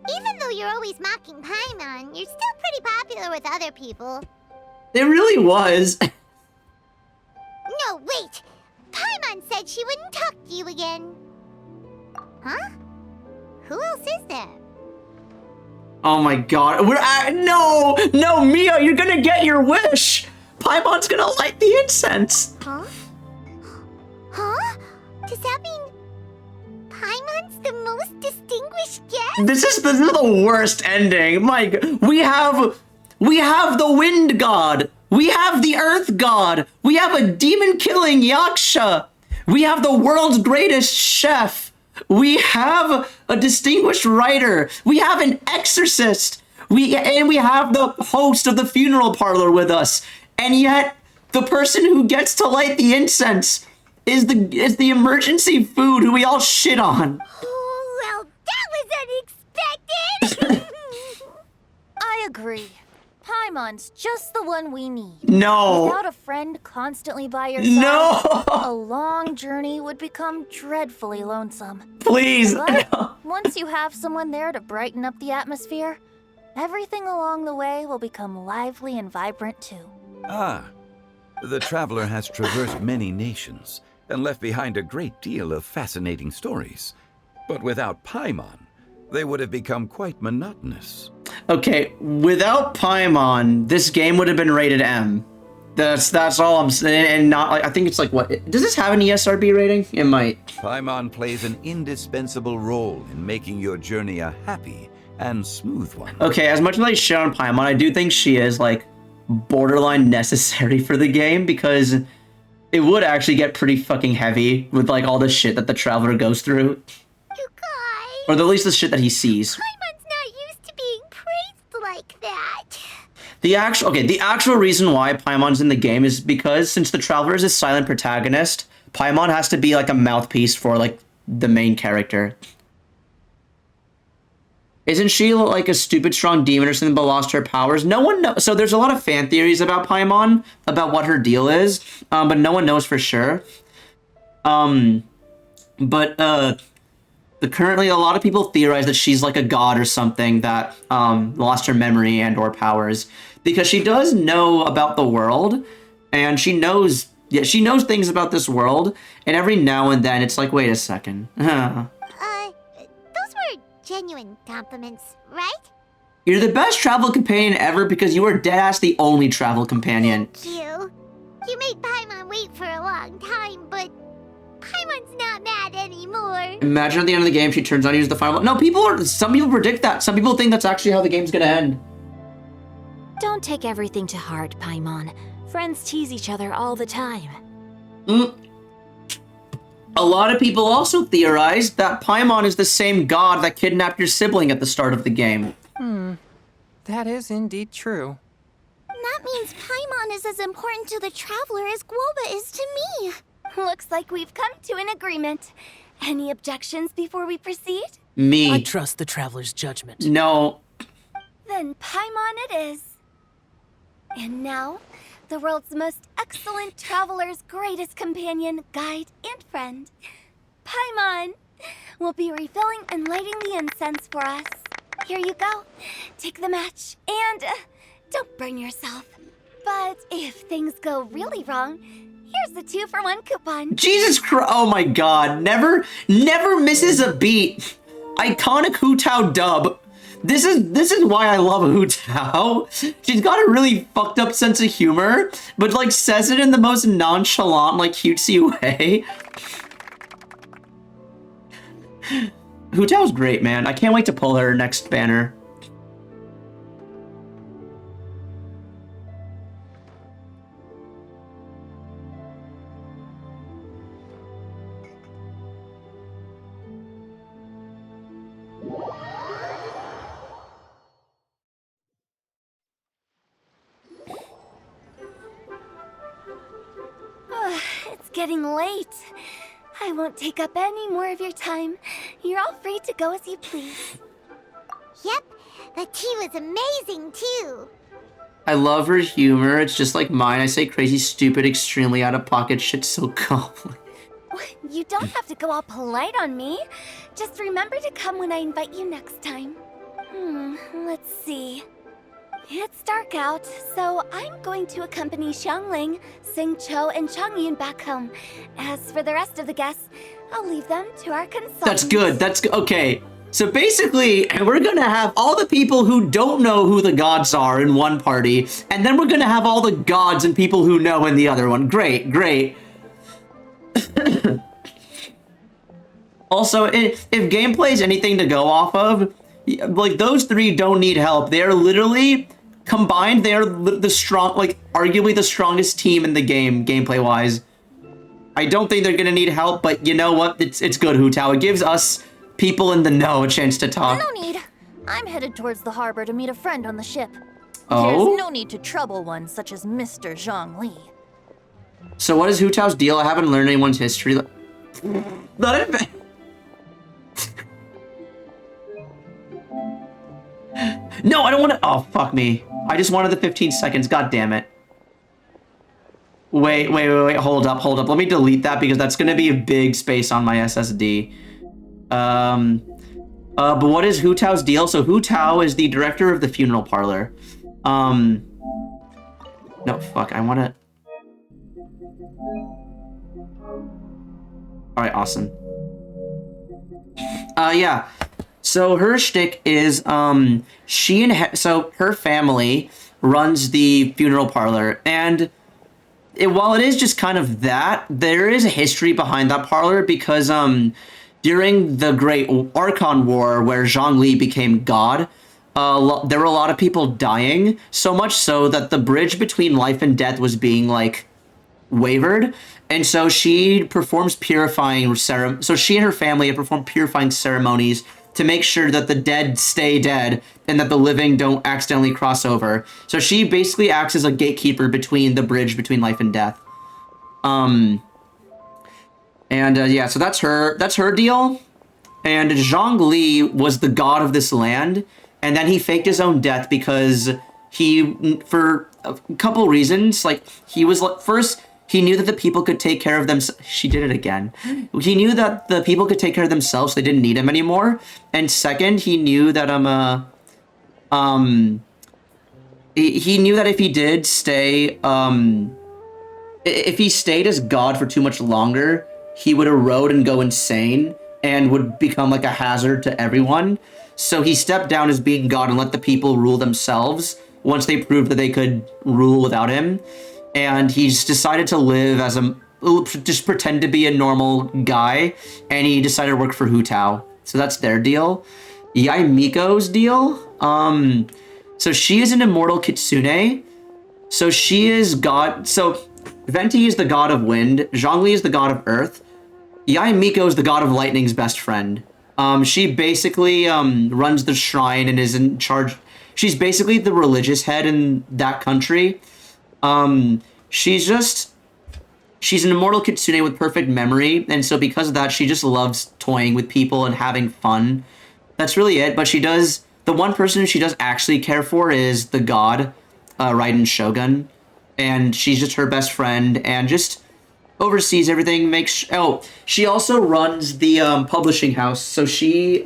Even though you're always mocking Paimon, you're still pretty popular with other people. It really was. No, wait! Paimon said she wouldn't talk to you again. Huh? Who else is there? Oh my god, no, Mia, you're gonna get your wish! Paimon's gonna light the incense! Huh? Huh? Does that mean Paimon's the most distinguished guest? This is the worst ending. Mike, we have the wind god. We have the earth god. We have a demon-killing yaksha. We have the world's greatest chef. We have a distinguished writer. We have an exorcist. We have the host of the funeral parlor with us. And yet, the person who gets to light the incense is the emergency food who we all shit on. Oh, well, that was unexpected! I agree. Paimon's just the one we need. No. Without a friend constantly by your side, No. a long journey would become dreadfully lonesome. Please. But No. once you have someone there to brighten up the atmosphere, everything along the way will become lively and vibrant too. Ah, the traveler has traversed many nations and left behind a great deal of fascinating stories. But without Paimon, they would have become quite monotonous. Okay, without Paimon, this game would have been rated M. That's all I'm saying, and not like I think it's like what? Does this have an ESRB rating? It might. Paimon plays an indispensable role in making your journey a happy and smooth one. Okay, as much as I shit on Paimon, I do think she is like borderline necessary for the game because it would actually get pretty fucking heavy with like all the shit that the traveler goes through. You guys! Or at least the shit that he sees. Paimon's not used to being praised like that. The actual reason why Paimon's in the game is because since the traveler is a silent protagonist, Paimon has to be like a mouthpiece for like the main character. Isn't she like a stupid strong demon or something but lost her powers? No one knows. So there's a lot of fan theories about Paimon, about what her deal is, but no one knows for sure. Currently a lot of people theorize that she's like a god or something that lost her memory and or powers because she does know about the world and she knows things about this world, and every now and then it's like, wait a second. Those were genuine compliments, right? You're the best travel companion ever because you are deadass the only travel companion. Thank you. You made Paimon wait for a long time, but Paimon's not mad anymore. Imagine at the end of the game she turns on and uses the final. No, some people predict that. Some people think that's actually how the game's gonna end. Don't take everything to heart, Paimon. Friends tease each other all the time. A lot of people also theorized that Paimon is the same god that kidnapped your sibling at the start of the game. That is indeed true. That means Paimon is as important to the Traveler as Guoba is to me. Looks like we've come to an agreement. Any objections before we proceed? Me. I trust the Traveler's judgment. No. Then Paimon it is. And now, the world's most excellent traveler's greatest companion, guide, and friend, Paimon, will be refilling and lighting the incense for us. Here you go. Take the match, and don't burn yourself. But if things go really wrong, here's the 2-for-1 coupon. Jesus Christ! Oh my God! Never misses a beat. Iconic Hu Tao dub. This is why I love Hu Tao. She's got a really fucked up sense of humor, but like says it in the most nonchalant, like cutesy way. Hu Tao's great, man. I can't wait to pull her next banner. It's getting late. I won't take up any more of your time. You're all free to go as you please. Yep, the tea was amazing too. I love her humor. It's just like mine. I say crazy, stupid, extremely out of pocket shit so calmly. You don't have to go all polite on me. Just remember to come when I invite you next time. Let's see. It's dark out, so I'm going to accompany Xiangling, Xingqiu, and Changyun back home. As for the rest of the guests, I'll leave them to our consultants. That's good. That's good. Okay. So basically, we're gonna have all the people who don't know who the gods are in one party, and then we're gonna have all the gods and people who know in the other one. Great, great. Also, if gameplay is anything to go off of, like those three don't need help. They're literally combined. They're the strong, like arguably the strongest team in the game, gameplay-wise. I don't think they're gonna need help, but you know what? It's good, Hu Tao. It gives us people in the know a chance to talk. No need. I'm headed towards the harbor to meet a friend on the ship. Oh? There's no need to trouble one such as Mr. Zhongli. So what is Hu Tao's deal? I haven't learned anyone's history. Not it. No, I don't want to. Oh, fuck me. I just wanted the 15 seconds. God damn it. Wait. Hold up. Let me delete that because that's going to be a big space on my SSD. But what is Hu Tao's deal? So Hu Tao is the director of the funeral parlor. No, fuck. I want to. All right, awesome. Yeah. So her shtick is, so her family runs the funeral parlor, and while it is just kind of that, there is a history behind that parlor because, during the Great Archon War, where Zhongli became god, there were a lot of people dying, so much so that the bridge between life and death was being, like, wavered, and so she performs purifying ceremonies. So she and her family have performed purifying ceremonies to make sure that the dead stay dead and that the living don't accidentally cross over. So she basically acts as a gatekeeper between the bridge between life and death. Yeah, so that's her deal. And Zhongli was the god of this land, and then he faked his own death because for a couple reasons, like first, he knew that the people could take care of themselves. She did it again. He knew that the people could take care of themselves. They didn't need him anymore. And second, he knew that he knew that if he did stay, if he stayed as god for too much longer, he would erode and go insane and would become like a hazard to everyone. So he stepped down as being god and let the people rule themselves once they proved that they could rule without him. And he's decided to live as just pretend to be a normal guy, and he decided to work for Hu Tao. So that's their deal. Yai Miko's deal. So she is an immortal kitsune, So she is god. So Venti is the god of wind. Zhongli is the god of earth. Yae Miko is the god of lightning's best friend. She basically runs the shrine and is in charge. She's basically the religious head in that country. She's an immortal kitsune with perfect memory, and so because of that, she just loves toying with people and having fun. That's really it. But the one person she does actually care for is the god, Raiden Shogun, and she's just her best friend and just oversees everything. She also runs the publishing house, so she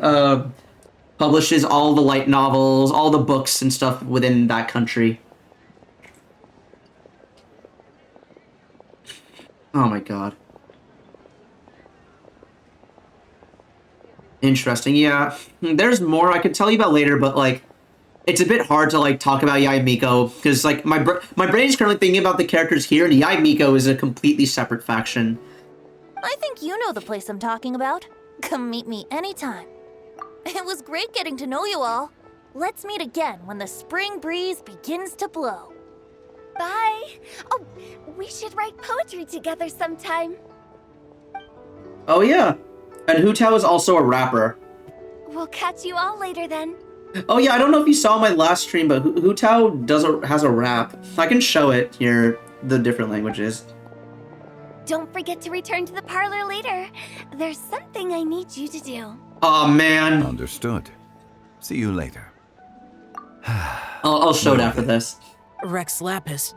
publishes all the light novels, all the books and stuff within that country. Oh my god. Interesting, yeah. There's more I could tell you about later, but, like, it's a bit hard to, like, talk about Yae Miko, because, like, my brain is currently thinking about the characters here, and Yae Miko is a completely separate faction. I think you know the place I'm talking about. Come meet me anytime. It was great getting to know you all. Let's meet again when the spring breeze begins to blow. Bye. Oh, we should write poetry together sometime. Oh, yeah. And Hu Tao is also a rapper. We'll catch you all later then. Oh, yeah, I don't know if you saw my last stream, but Hu Tao has a rap. I can show it here, the different languages. Don't forget to return to the parlor later. There's something I need you to do. Aw, man. Understood. See you later. I'll show it after this. Rex Lapis.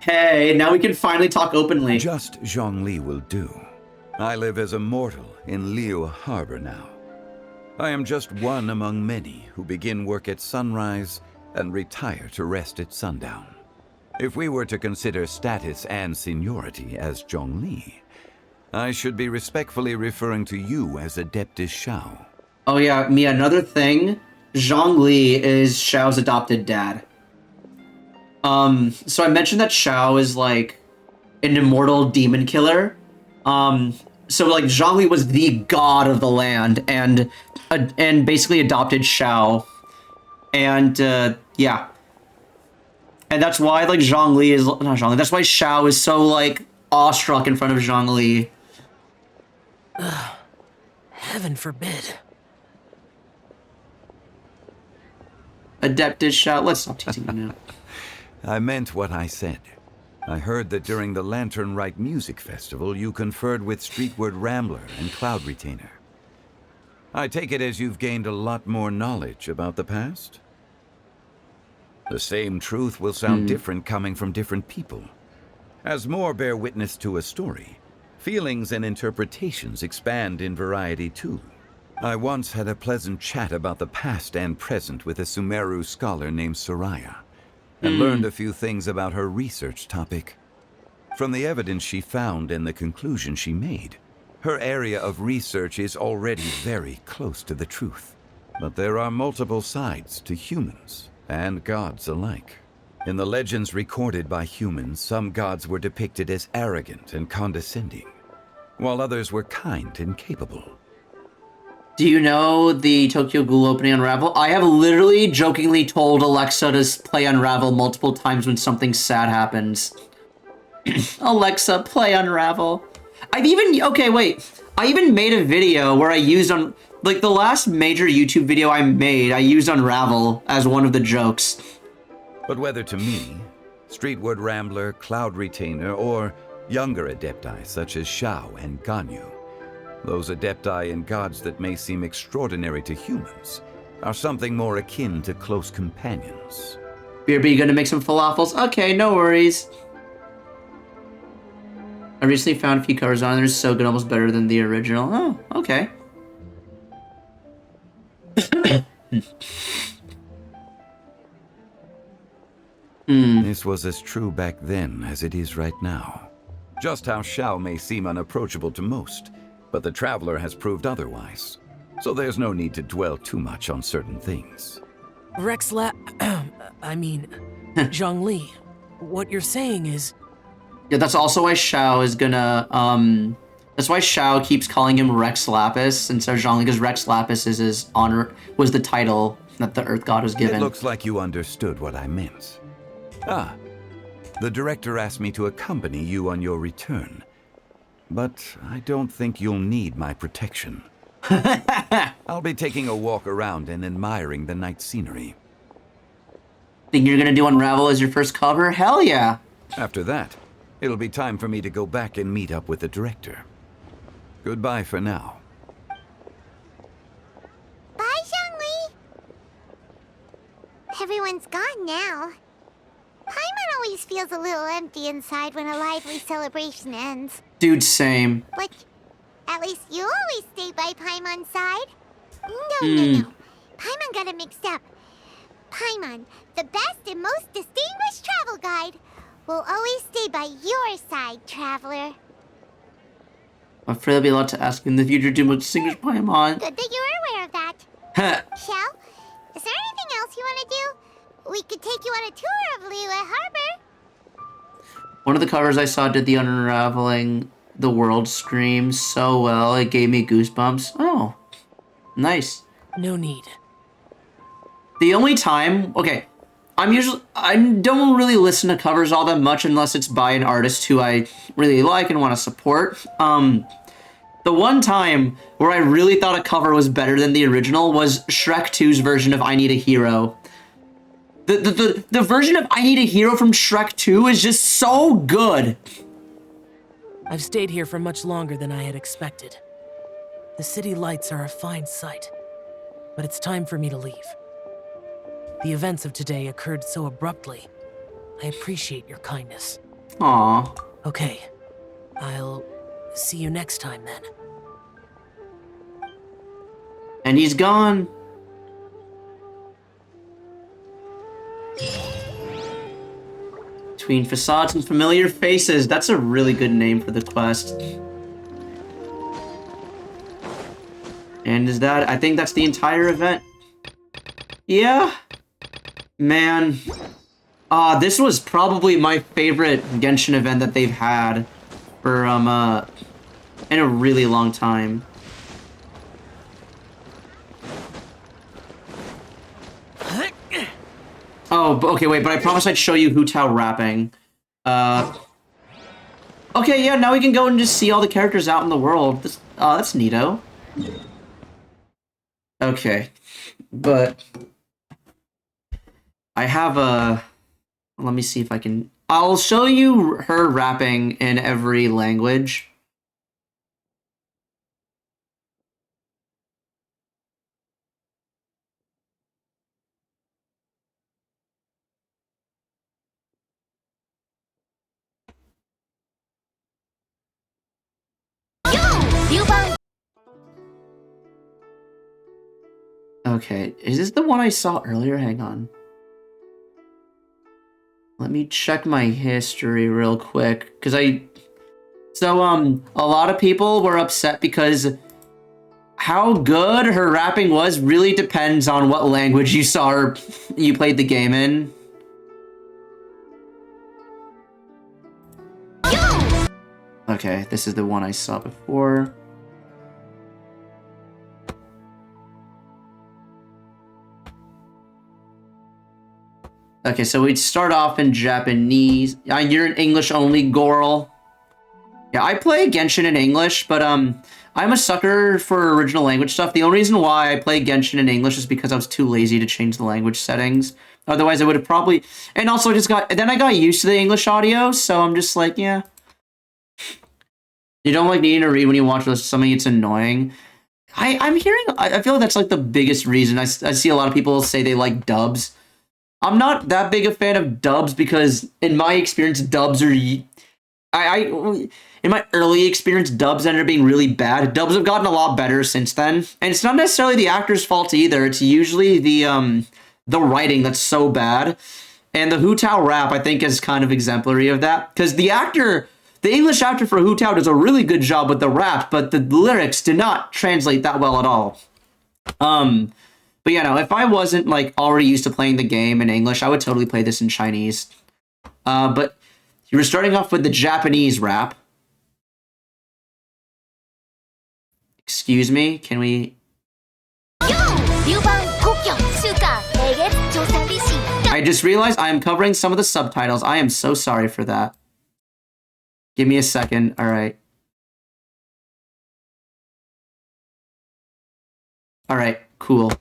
Hey, now we can finally talk openly. Just Zhongli will do. I live as a mortal in Liyue Harbor now. I am just one among many who begin work at sunrise and retire to rest at sundown. If we were to consider status and seniority as Zhongli, I should be respectfully referring to you as Adeptus Shao. Oh yeah, Mia, another thing, Zhongli is Shao's adopted dad. So I mentioned that Shao is, like, an immortal demon killer. So, like, Zhongli was the god of the land and basically adopted Shao. And, yeah. And that's why, like, that's why Shao is so, like, awestruck in front of Zhongli. Heaven forbid. Adeptus Shao. Let's stop teasing him now. I meant what I said. I heard that during the Lantern Rite Music Festival, you conferred with Streetward Rambler and Cloud Retainer. I take it as you've gained a lot more knowledge about the past? The same truth will sound different coming from different people. As more bear witness to a story, feelings and interpretations expand in variety too. I once had a pleasant chat about the past and present with a Sumeru scholar named Soraya, and learned a few things about her research topic. From the evidence she found and the conclusion she made, her area of research is already very close to the truth. But there are multiple sides to humans and gods alike. In the legends recorded by humans, some gods were depicted as arrogant and condescending, while others were kind and capable. Do you know the Tokyo Ghoul opening Unravel? I have literally jokingly told Alexa to play Unravel multiple times when something sad happens. Alexa, play Unravel. I even made a video where I used like the last major YouTube video I made, I used Unravel as one of the jokes. But whether to me, Streetward Rambler, Cloud Retainer, or younger adepti such as Shao and Ganyu, those adepti and gods that may seem extraordinary to humans are something more akin to close companions. BRB, you gonna make some falafels? Okay, no worries. I recently found a few covers on there. They're so good, almost better than the original. Oh, okay. This was as true back then as it is right now. Just how Shao may seem unapproachable to most, but the Traveler has proved otherwise. So there's no need to dwell too much on certain things. Zhongli, what you're saying is... Yeah, that's also why Shao is gonna, that's why Shao keeps calling him Rex Lapis instead of Zhongli, because Rex Lapis was the title that the Earth God was given. It looks like you understood what I meant. Ah, the director asked me to accompany you on your return. But I don't think you'll need my protection. I'll be taking a walk around and admiring the night scenery. Think you're gonna do Unravel as your first cover? Hell yeah! After that, it'll be time for me to go back and meet up with the director. Goodbye for now. Bye, Zhongli. Everyone's gone now. Paimon always feels a little empty inside when a lively celebration ends. Dude, same. But at least you always stay by Paimon's side. No. Paimon got it mixed up. Paimon, the best and most distinguished travel guide, will always stay by your side, traveler. I'm afraid there'll be a lot to ask in the future to distinguish Paimon. Good that you're aware of that. Shell, is there anything else you want to do? We could take you on a tour of Liyue Harbor. One of the covers I saw did the Unraveling the World scream so well, it gave me goosebumps. Oh, nice. No need. The only time, okay, I don't really listen to covers all that much unless it's by an artist who I really like and want to support. The one time where I really thought a cover was better than the original was Shrek 2's version of I Need a Hero. The version of I Need a Hero from Shrek 2 is just so good. I've stayed here for much longer than I had expected. The city lights are a fine sight, but it's time for me to leave. The events of today occurred so abruptly. I appreciate your kindness. Aww. Okay, I'll see you next time then. And he's gone. Between facades and familiar faces. That's a really good name for the quest. And is that... I think that's the entire event. Yeah. Man. This was probably my favorite Genshin event that they've had for, in a really long time. Oh, okay, wait, but I promised I'd show you Hu Tao rapping. Okay, yeah, now we can go and just see all the characters out in the world. That's neato. Okay, but I have a... Let me see if I can... I'll show you her rapping in every language. Okay, is this the one I saw earlier? Hang on. Let me check my history real quick, because So, a lot of people were upset because how good her rapping was really depends on what language you saw her, you played the game in. Okay, this is the one I saw before. Okay, so we'd start off in Japanese. You're an English only, Goral. Yeah, I play Genshin in English, but I'm a sucker for original language stuff. The only reason why I play Genshin in English is because I was too lazy to change the language settings. Otherwise, I would have probably... And also, then I got used to the English audio, so I'm just like, yeah. You don't like needing to read when you watch something, it's annoying. I'm hearing... I feel like that's like the biggest reason. I see a lot of people say they like dubs. I'm not that big a fan of dubs because, in my experience, dubs are... In my early experience, dubs ended up being really bad. Dubs have gotten a lot better since then. And it's not necessarily the actor's fault either. It's usually the writing that's so bad. And the Hu Tao rap, I think, is kind of exemplary of that. Because the English actor for Hu Tao does a really good job with the rap, but the lyrics do not translate that well at all. But yeah, no, if I wasn't, like, already used to playing the game in English, I would totally play this in Chinese. But you were starting off with the Japanese rap. Excuse me, can we... I just realized I am covering some of the subtitles. I am so sorry for that. Give me a second. All right. All right, cool.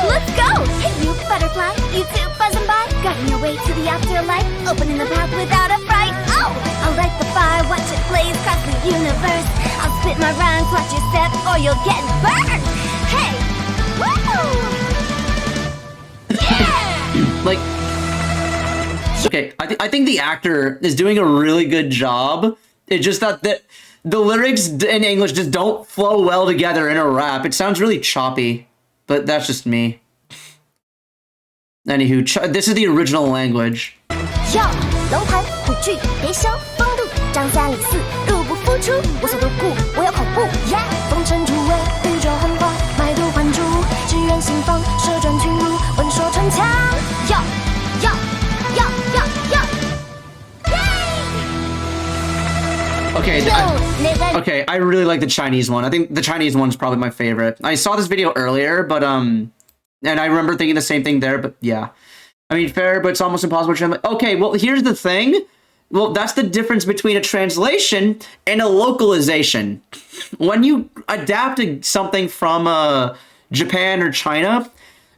Let's go! Hey, you butterfly, you too buzzing by, guiding your way to the afterlife, opening the path without a fright. Oh, I'll light the fire, watch it blaze across the universe. I'll spit my rhymes, watch your step, or you'll get burned. Hey, woo! Yeah! Like, okay, I think the actor is doing a really good job. It's just that the lyrics in English just don't flow well together in a rap. It sounds really choppy, but that's just me. Anywho, this is the original language. 要龙盘虎踞，别消风度，张三李四，入不敷出。我所独故，我有恐怖。Yeah， 风尘突围，宇宙幻化，脉动幻珠，只愿心放，射转群儒，文说穿墙。要要要要要。Okay, I really like the Chinese one. I think the Chinese one's probably my favorite. I saw this video earlier, but and I remember thinking the same thing there, but yeah. I mean, fair, but it's almost impossible to translate. Okay, well, here's the thing. Well, that's the difference between a translation and a localization. When you adapt something from Japan or China,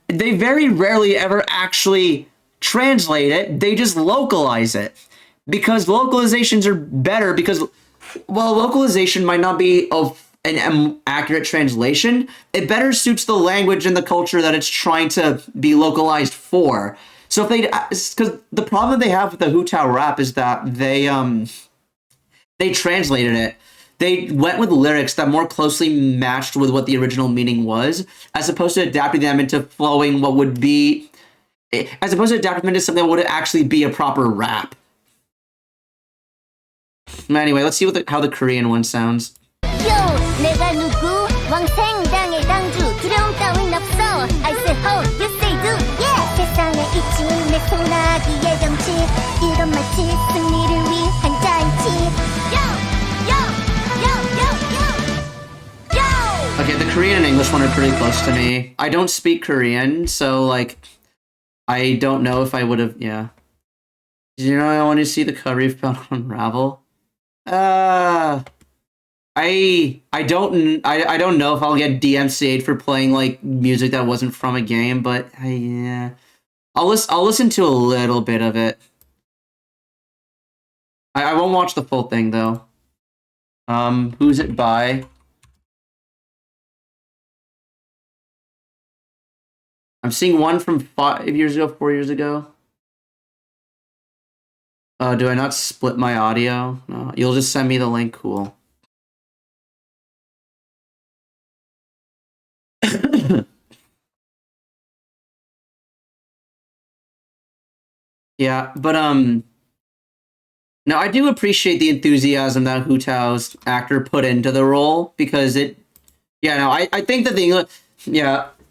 they very rarely ever actually translate it. They just localize it. Because localizations are better because, while localization might not be an accurate translation, it better suits the language and the culture that it's trying to be localized for. So if because the problem they have with the Hu Tao rap is that they translated it. They went with lyrics that more closely matched with what the original meaning was, as opposed to adapting them into flowing what would be, as opposed to adapting them into something that would actually be a proper rap. Anyway, let's see how the Korean one sounds. 내가 누구 왕생당의 당주 두려움 따윈 없어 I say ho, you say do yeah 세상에 있지 내 소나기의 정치 이건 마치 승리를 위한 잔치 Yo, yo, yo, yo, yo Yo! Okay, the Korean and English one are pretty close to me. I don't speak Korean, so like I don't know if I would have, yeah. Did you know I want to see the cover you've found on Unravel? I don't know if I'll get DMCA'd for playing like music that wasn't from a game, but yeah, I'll listen to a little bit of it. I won't watch the full thing though. Who's it by? I'm seeing one from 5 years ago, 4 years ago. Do I not split my audio? No, you'll just send me the link. Cool. Yeah, but no, I do appreciate the enthusiasm that Hu Tao's actor put into the role because I think that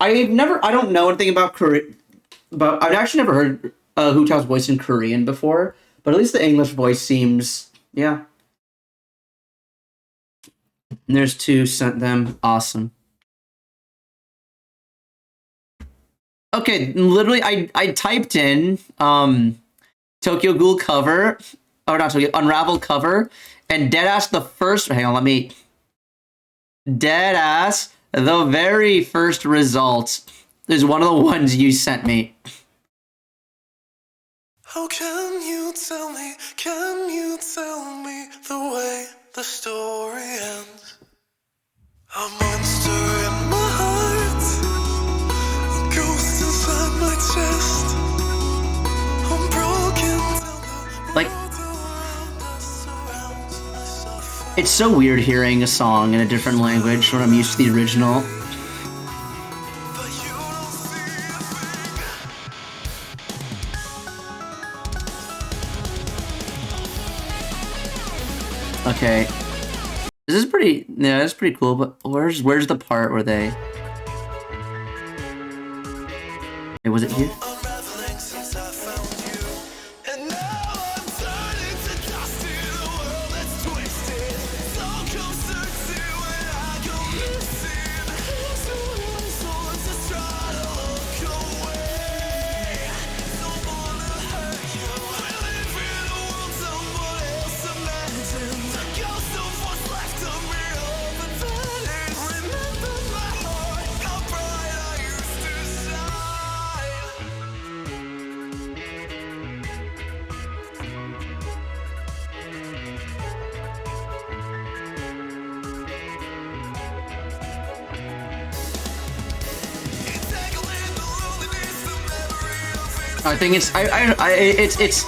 I don't know anything about Korean, but I've actually never heard Hu Tao's voice in Korean before, but at least the English voice seems, yeah. And there's 2 sent them. Awesome. Okay, literally, I typed in Tokyo Ghoul cover, or not Tokyo, Unravel cover, and deadass the first. Hang on, deadass the very first result is one of the ones you sent me. How can you tell me? Can you tell me the way the story ends? A monster in my heart. My chest. I'm broken. Like, it's so weird hearing a song in a different language when I'm used to the original. Okay. This is pretty, yeah, that's pretty cool, but where's the part where they... Hey, was it here? Unraveling since I found you. And now I'm turning to dust in a world that's twisted. So closer to when I go missing. Here's the one soul just try to look away. Don't wanna hurt you. We live in a world someone else imagined. The ghost of what's left of me, all the patterns. Remember my heart, how bright I used to shine. I think it's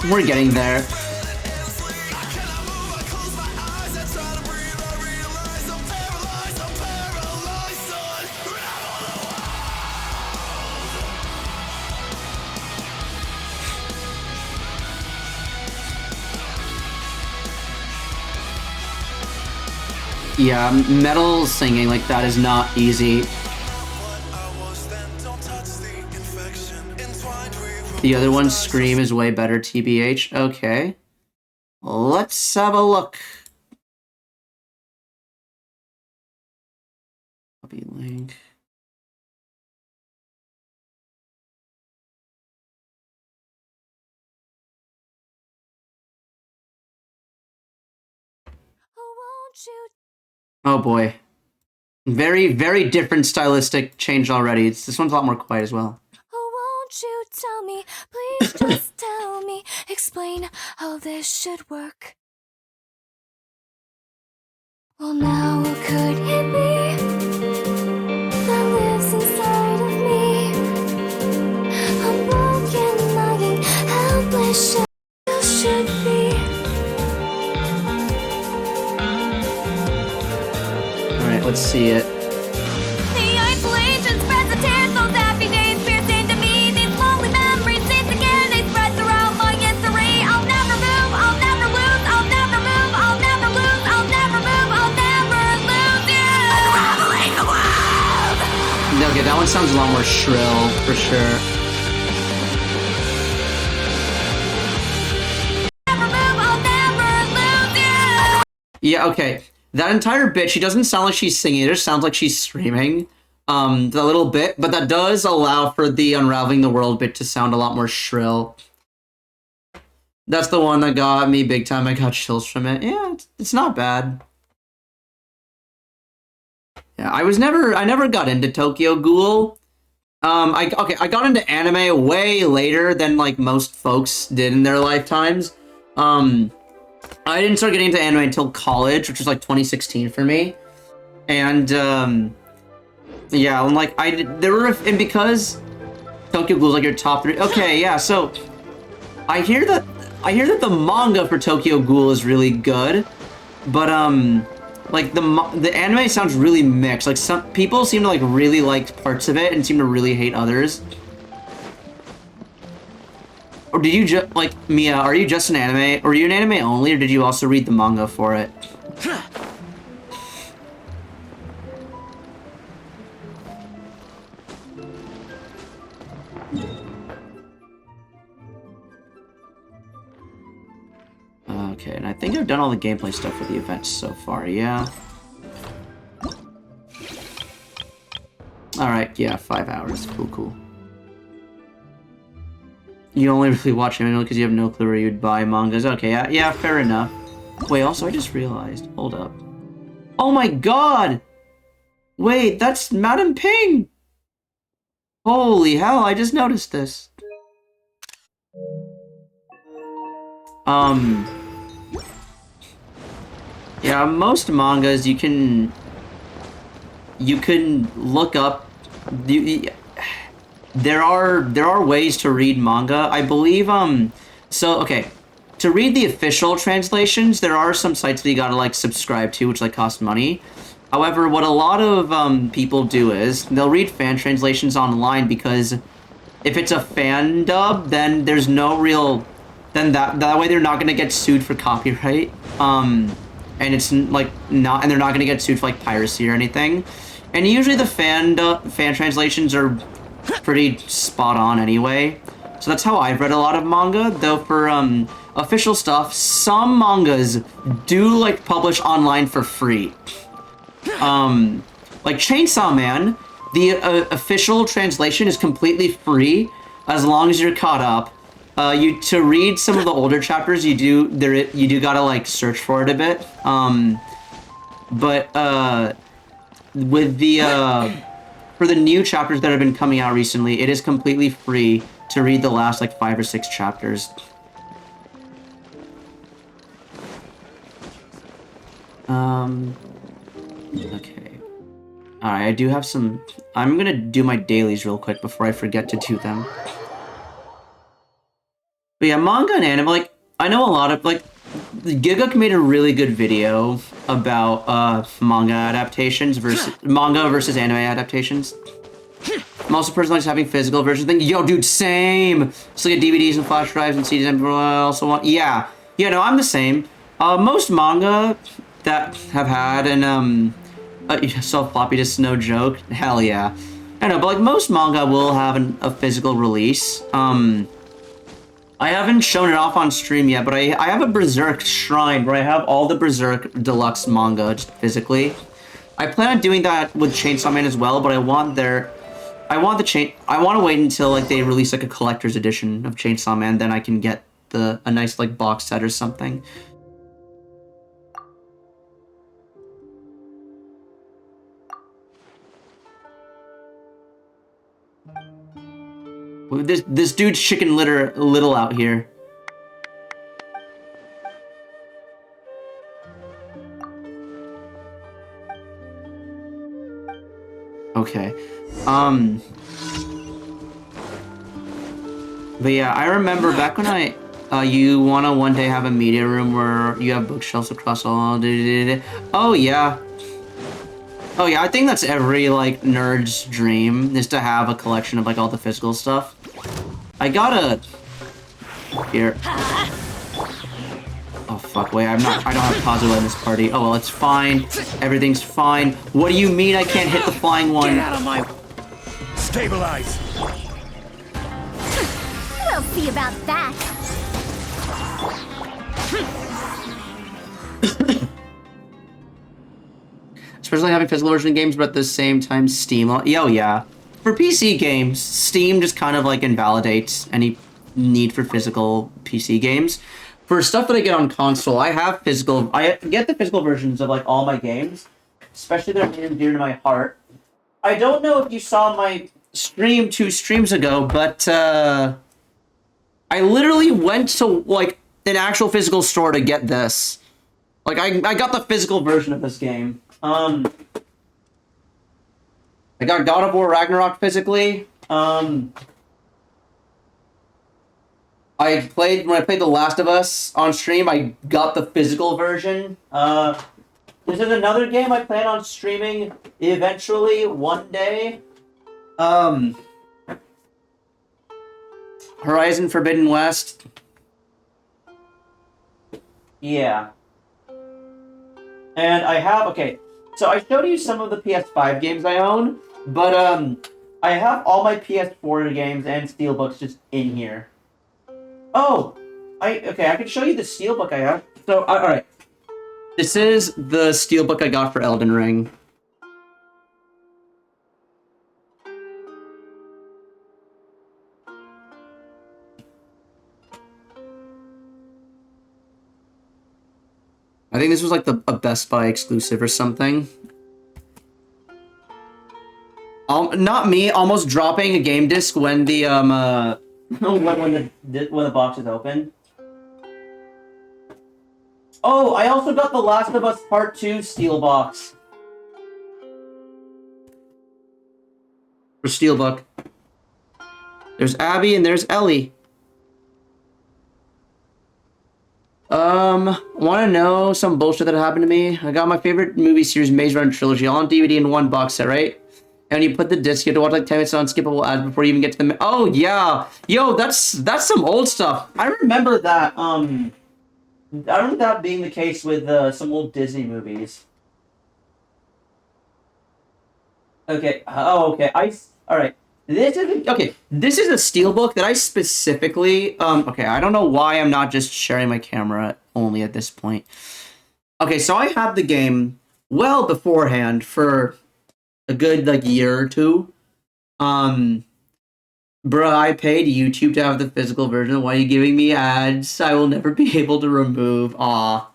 we're getting there. Yeah, metal singing like that is not easy. The other one, Scream, is way better, TBH. Okay. Let's have a look. Copy link. Oh boy. Very, very different stylistic change already. This one's a lot more quiet as well. Won't you tell me, please just tell me, explain how this should work. Well, now what could it be that lives inside of me? A broken, lying, helpless shell should be. Alright, let's see it. The isolation spreads a tear, those happy days pierce into me. These lonely memories seize again, they spread throughout my history. I'll never move, I'll never lose, I'll never move, I'll never lose, I'll never move, I'll never lose you. Unraveling the world. Okay, that one sounds a lot more shrill, for sure. Never move, I'll never lose you. Yeah, okay. That entire bit, she doesn't sound like she's singing, it just sounds like she's screaming. The little bit, but that does allow for the Unraveling the World bit to sound a lot more shrill. That's the one that got me big time. I got chills from it. Yeah, it's not bad. Yeah, I never got into Tokyo Ghoul. I got into anime way later than like most folks did in their lifetimes. I didn't start getting into anime until college, which was like 2016 for me. And yeah, and like and because Tokyo Ghoul is like your top 3. Okay, yeah, so I hear that the manga for Tokyo Ghoul is really good, but like the anime sounds really mixed. Like some people seem to like really like parts of it and seem to really hate others. Or did you just, like, Mia, are you just an anime? Or are you an anime only, or did you also read the manga for it? Okay, and I think I've done all the gameplay stuff for the events so far, yeah. Alright, yeah, 5 hours. Cool, cool. You only really watch anime because you have no clue where you'd buy mangas. Okay, yeah, fair enough. Wait, also, I just realized. Hold up. Oh my god! Wait, that's Madam Ping! Holy hell, I just noticed this. Yeah, most mangas you can look up. There are ways to read manga. I believe so okay. To read the official translations, there are some sites that you gotta like subscribe to, which like cost money. However, what a lot of people do is they'll read fan translations online because if it's a fan dub, then there's no real that way they're not gonna get sued for copyright. and it's like not, and they're not gonna get sued for like piracy or anything. And usually the fan translations are pretty spot on anyway. So that's how I've read a lot of manga. Though for official stuff, some mangas do like publish online for free. Like Chainsaw Man, the official translation is completely free as long as you're caught up. To read some of the older chapters, you do gotta like search for it a bit. With the for the new chapters that have been coming out recently, it is completely free to read the last like 5 or 6 chapters. Okay. Alright, I do have some... I'm gonna do my dailies real quick before I forget to do them. But yeah, manga and anime, like, I know a lot of, like, Giguk made a really good video about, manga adaptations manga versus anime adaptations. I'm also personally just having physical versions. Yo, dude, same! Just like DVDs and flash drives and CDs, and I also want... Yeah, no, I'm the same. Most manga that have had an, so floppy disk, no joke. Hell yeah. I know, but like most manga will have a physical release. I haven't shown it off on stream yet, but I have a Berserk shrine where I have all the Berserk deluxe manga just physically. I plan on doing that with Chainsaw Man as well, but I want to wait until like they release like a collector's edition of Chainsaw Man, then I can get a nice like box set or something. This dude's chicken little out here. Okay. But yeah, I remember back when you wanna one day have a media room where you have bookshelves across all. Oh yeah. Oh yeah, I think that's every like nerd's dream, is to have a collection of like all the physical stuff. I gotta... Here. Oh fuck, wait, I don't have Kazuha in this party. Oh well, it's fine. Everything's fine. What do you mean I can't hit the flying one? Get out of my... Stabilize! We'll see about that. Especially having physical version games, but at the same time, Steam... Oh yeah. For PC games, Steam just kind of like invalidates any need for physical PC games. For stuff that I get on console, I get the physical versions of like all my games, especially that are near and dear to my heart. I don't know if you saw my stream 2 streams ago, but I literally went to like an actual physical store to get this. Like I got the physical version of this game. I got God of War Ragnarok physically. When I played The Last of Us on stream, I got the physical version. This is another game I plan on streaming eventually one day. Horizon Forbidden West. Yeah. And I have, okay, so I showed you some of the PS5 games I own, but I have all my PS4 games and Steelbooks just in here. Oh, I can show you the Steelbook I have. So, alright. This is the Steelbook I got for Elden Ring. I think this was like a Best Buy exclusive or something. Not me, almost dropping a game disc when the when the box is open. Oh, I also got The Last of Us Part 2 Steelbox. For Steelbook. There's Abby and there's Ellie. Want to know some bullshit that happened to me? I got my favorite movie series, Maze Runner Trilogy, all on DVD in one box set, right? And when you put the disc, you have to watch like 10 minutes of unskippable ads before you even get to the... Oh, yeah! Yo, that's some old stuff. I remember that, I remember that being the case with some old Disney movies. Okay. Oh, okay. All right. This is a steelbook that I specifically. Okay. I don't know why I'm not just sharing my camera only at this point. Okay, so I had the game well beforehand for a good like year or two. Um, Bruh, I paid YouTube to have the physical version. Why are you giving me ads? I will never be able to remove. Aw.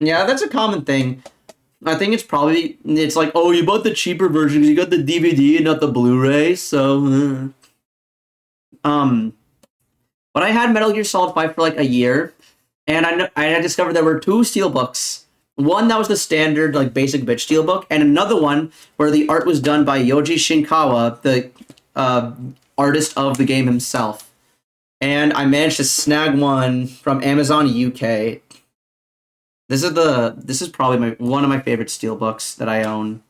Yeah, that's a common thing. I think it's like, oh, you bought the cheaper version because you got the DVD and not the Blu-ray, so but I had Metal Gear Solid 5 for like a year, and I discovered there were two steelbooks. One that was the standard, like basic bitch steelbook, and another one where the art was done by Yoji Shinkawa, the artist of the game himself. And I managed to snag one from Amazon UK. This is probably one of my favorite steelbooks that I own.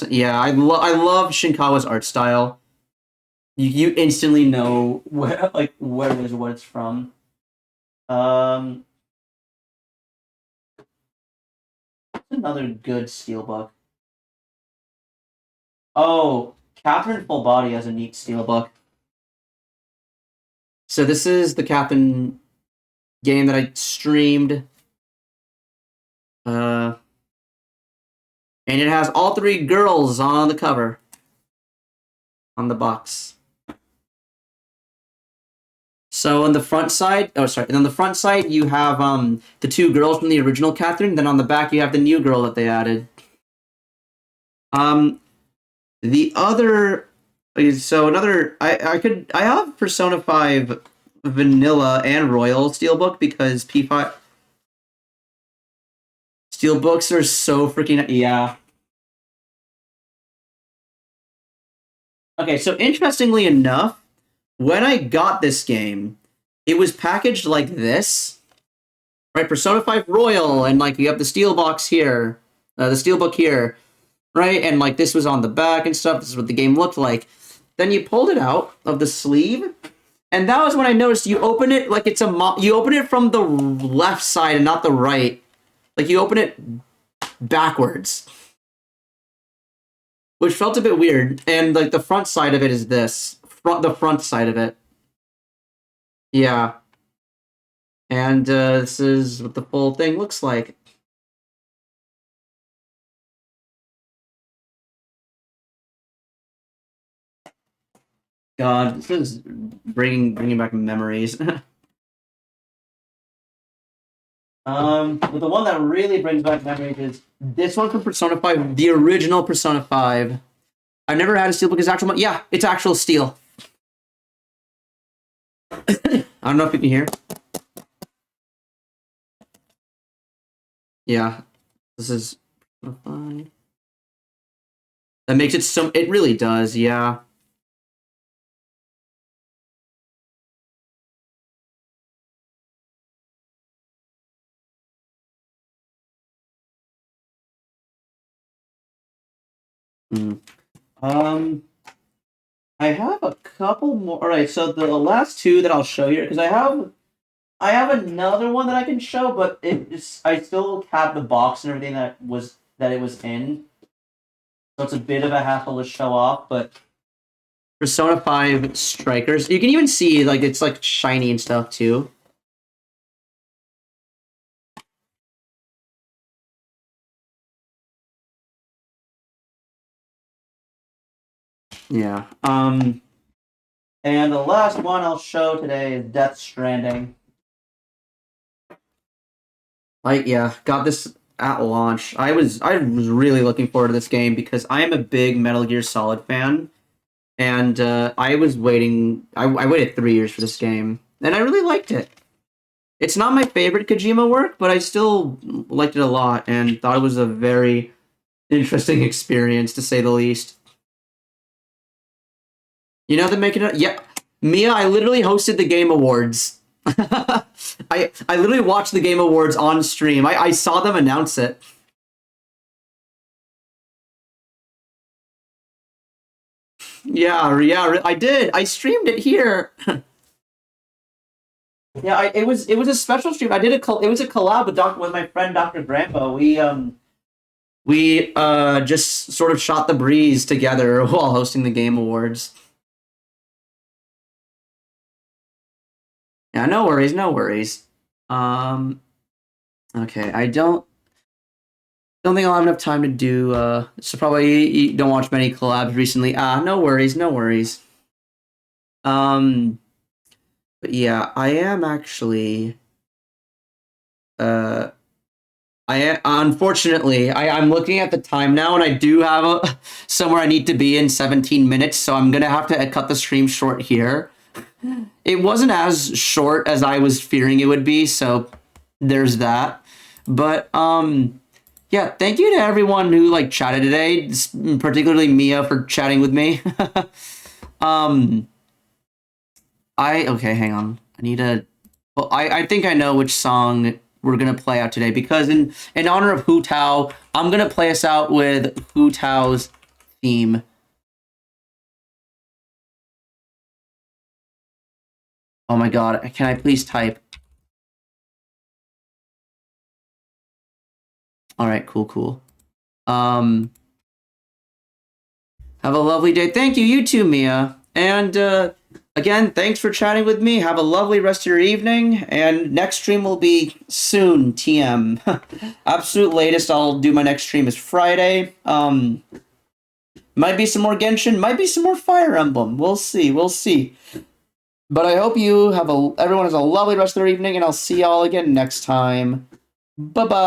Yeah, I love Shinkawa's art style. You instantly know where it is, what it's from. Another good steelbook. Oh, Catherine Full Body has a neat steelbook. So this is the Captain game that I streamed. And it has all three girls on the cover. On the box. So on the front side, on the front side you have the two girls from the original Catherine, then on the back you have the new girl that they added. The other so another I have Persona 5 Vanilla and Royal Steelbook because P5 Steelbooks are so freaking yeah. Okay, so interestingly enough, when I got this game, it was packaged like this, right? Persona 5 Royal, and like you have the steelbox here, the steelbook here, right? And like this was on the back and stuff. This is what the game looked like. Then you pulled it out of the sleeve, and that was when I noticed you open it like it's you open it from the left side and not the right. Like you open it backwards, which felt a bit weird. And like the front side of it is this, the front side of it. Yeah. And this is what the full thing looks like. God, this is bringing back memories. But the one that really brings back memories is this one from Persona 5, the original Persona 5. I've never had a steelbook as actual. Yeah, it's actual steel. I don't know if you can hear. Yeah, this is fine. That makes it so. It really does. Yeah. I have a couple more. All right, so the last two that I'll show you because I have another one that I can show, but I still have the box and everything that it was in. So it's a bit of a hassle to show off, but Persona 5 Strikers. You can even see like it's like shiny and stuff too. Yeah. And the last one I'll show today is Death Stranding. Yeah, got this at launch. I was really looking forward to this game because I am a big Metal Gear Solid fan, and I was waiting. I waited 3 years for this game, and I really liked it. It's not my favorite Kojima work, but I still liked it a lot and thought it was a very interesting experience to say the least. You know they're making it. Yeah, Mia, I literally hosted the Game Awards. I literally watched the Game Awards on stream. I saw them announce it. Yeah, I did. I streamed it here. Yeah, it was a special stream. I did it was a collab with my friend Dr. Grandpa. We just sort of shot the breeze together while hosting the Game Awards. Yeah, no worries, no worries. Okay, I don't think I'll have enough time to do so probably you don't watch many collabs recently. No worries, no worries. But yeah, I am actually unfortunately, I'm looking at the time now, and I do have somewhere I need to be in 17 minutes, so I'm gonna have to cut the stream short here. It wasn't as short as I was fearing it would be, so there's that. But yeah, thank you to everyone who like chatted today, particularly Mia for chatting with me. Okay, hang on. I need to. Well, I think I know which song we're gonna play out today because in honor of Hu Tao, I'm gonna play us out with Hu Tao's theme. Oh my god, can I please type? All right, cool. Have a lovely day. Thank you, you too, Mia. And again, thanks for chatting with me. Have a lovely rest of your evening. And next stream will be soon, TM. Absolute latest I'll do my next stream is Friday. Might be some more Genshin, might be some more Fire Emblem. We'll see. But I hope everyone has a lovely rest of their evening, and I'll see y'all again next time. Bye-bye!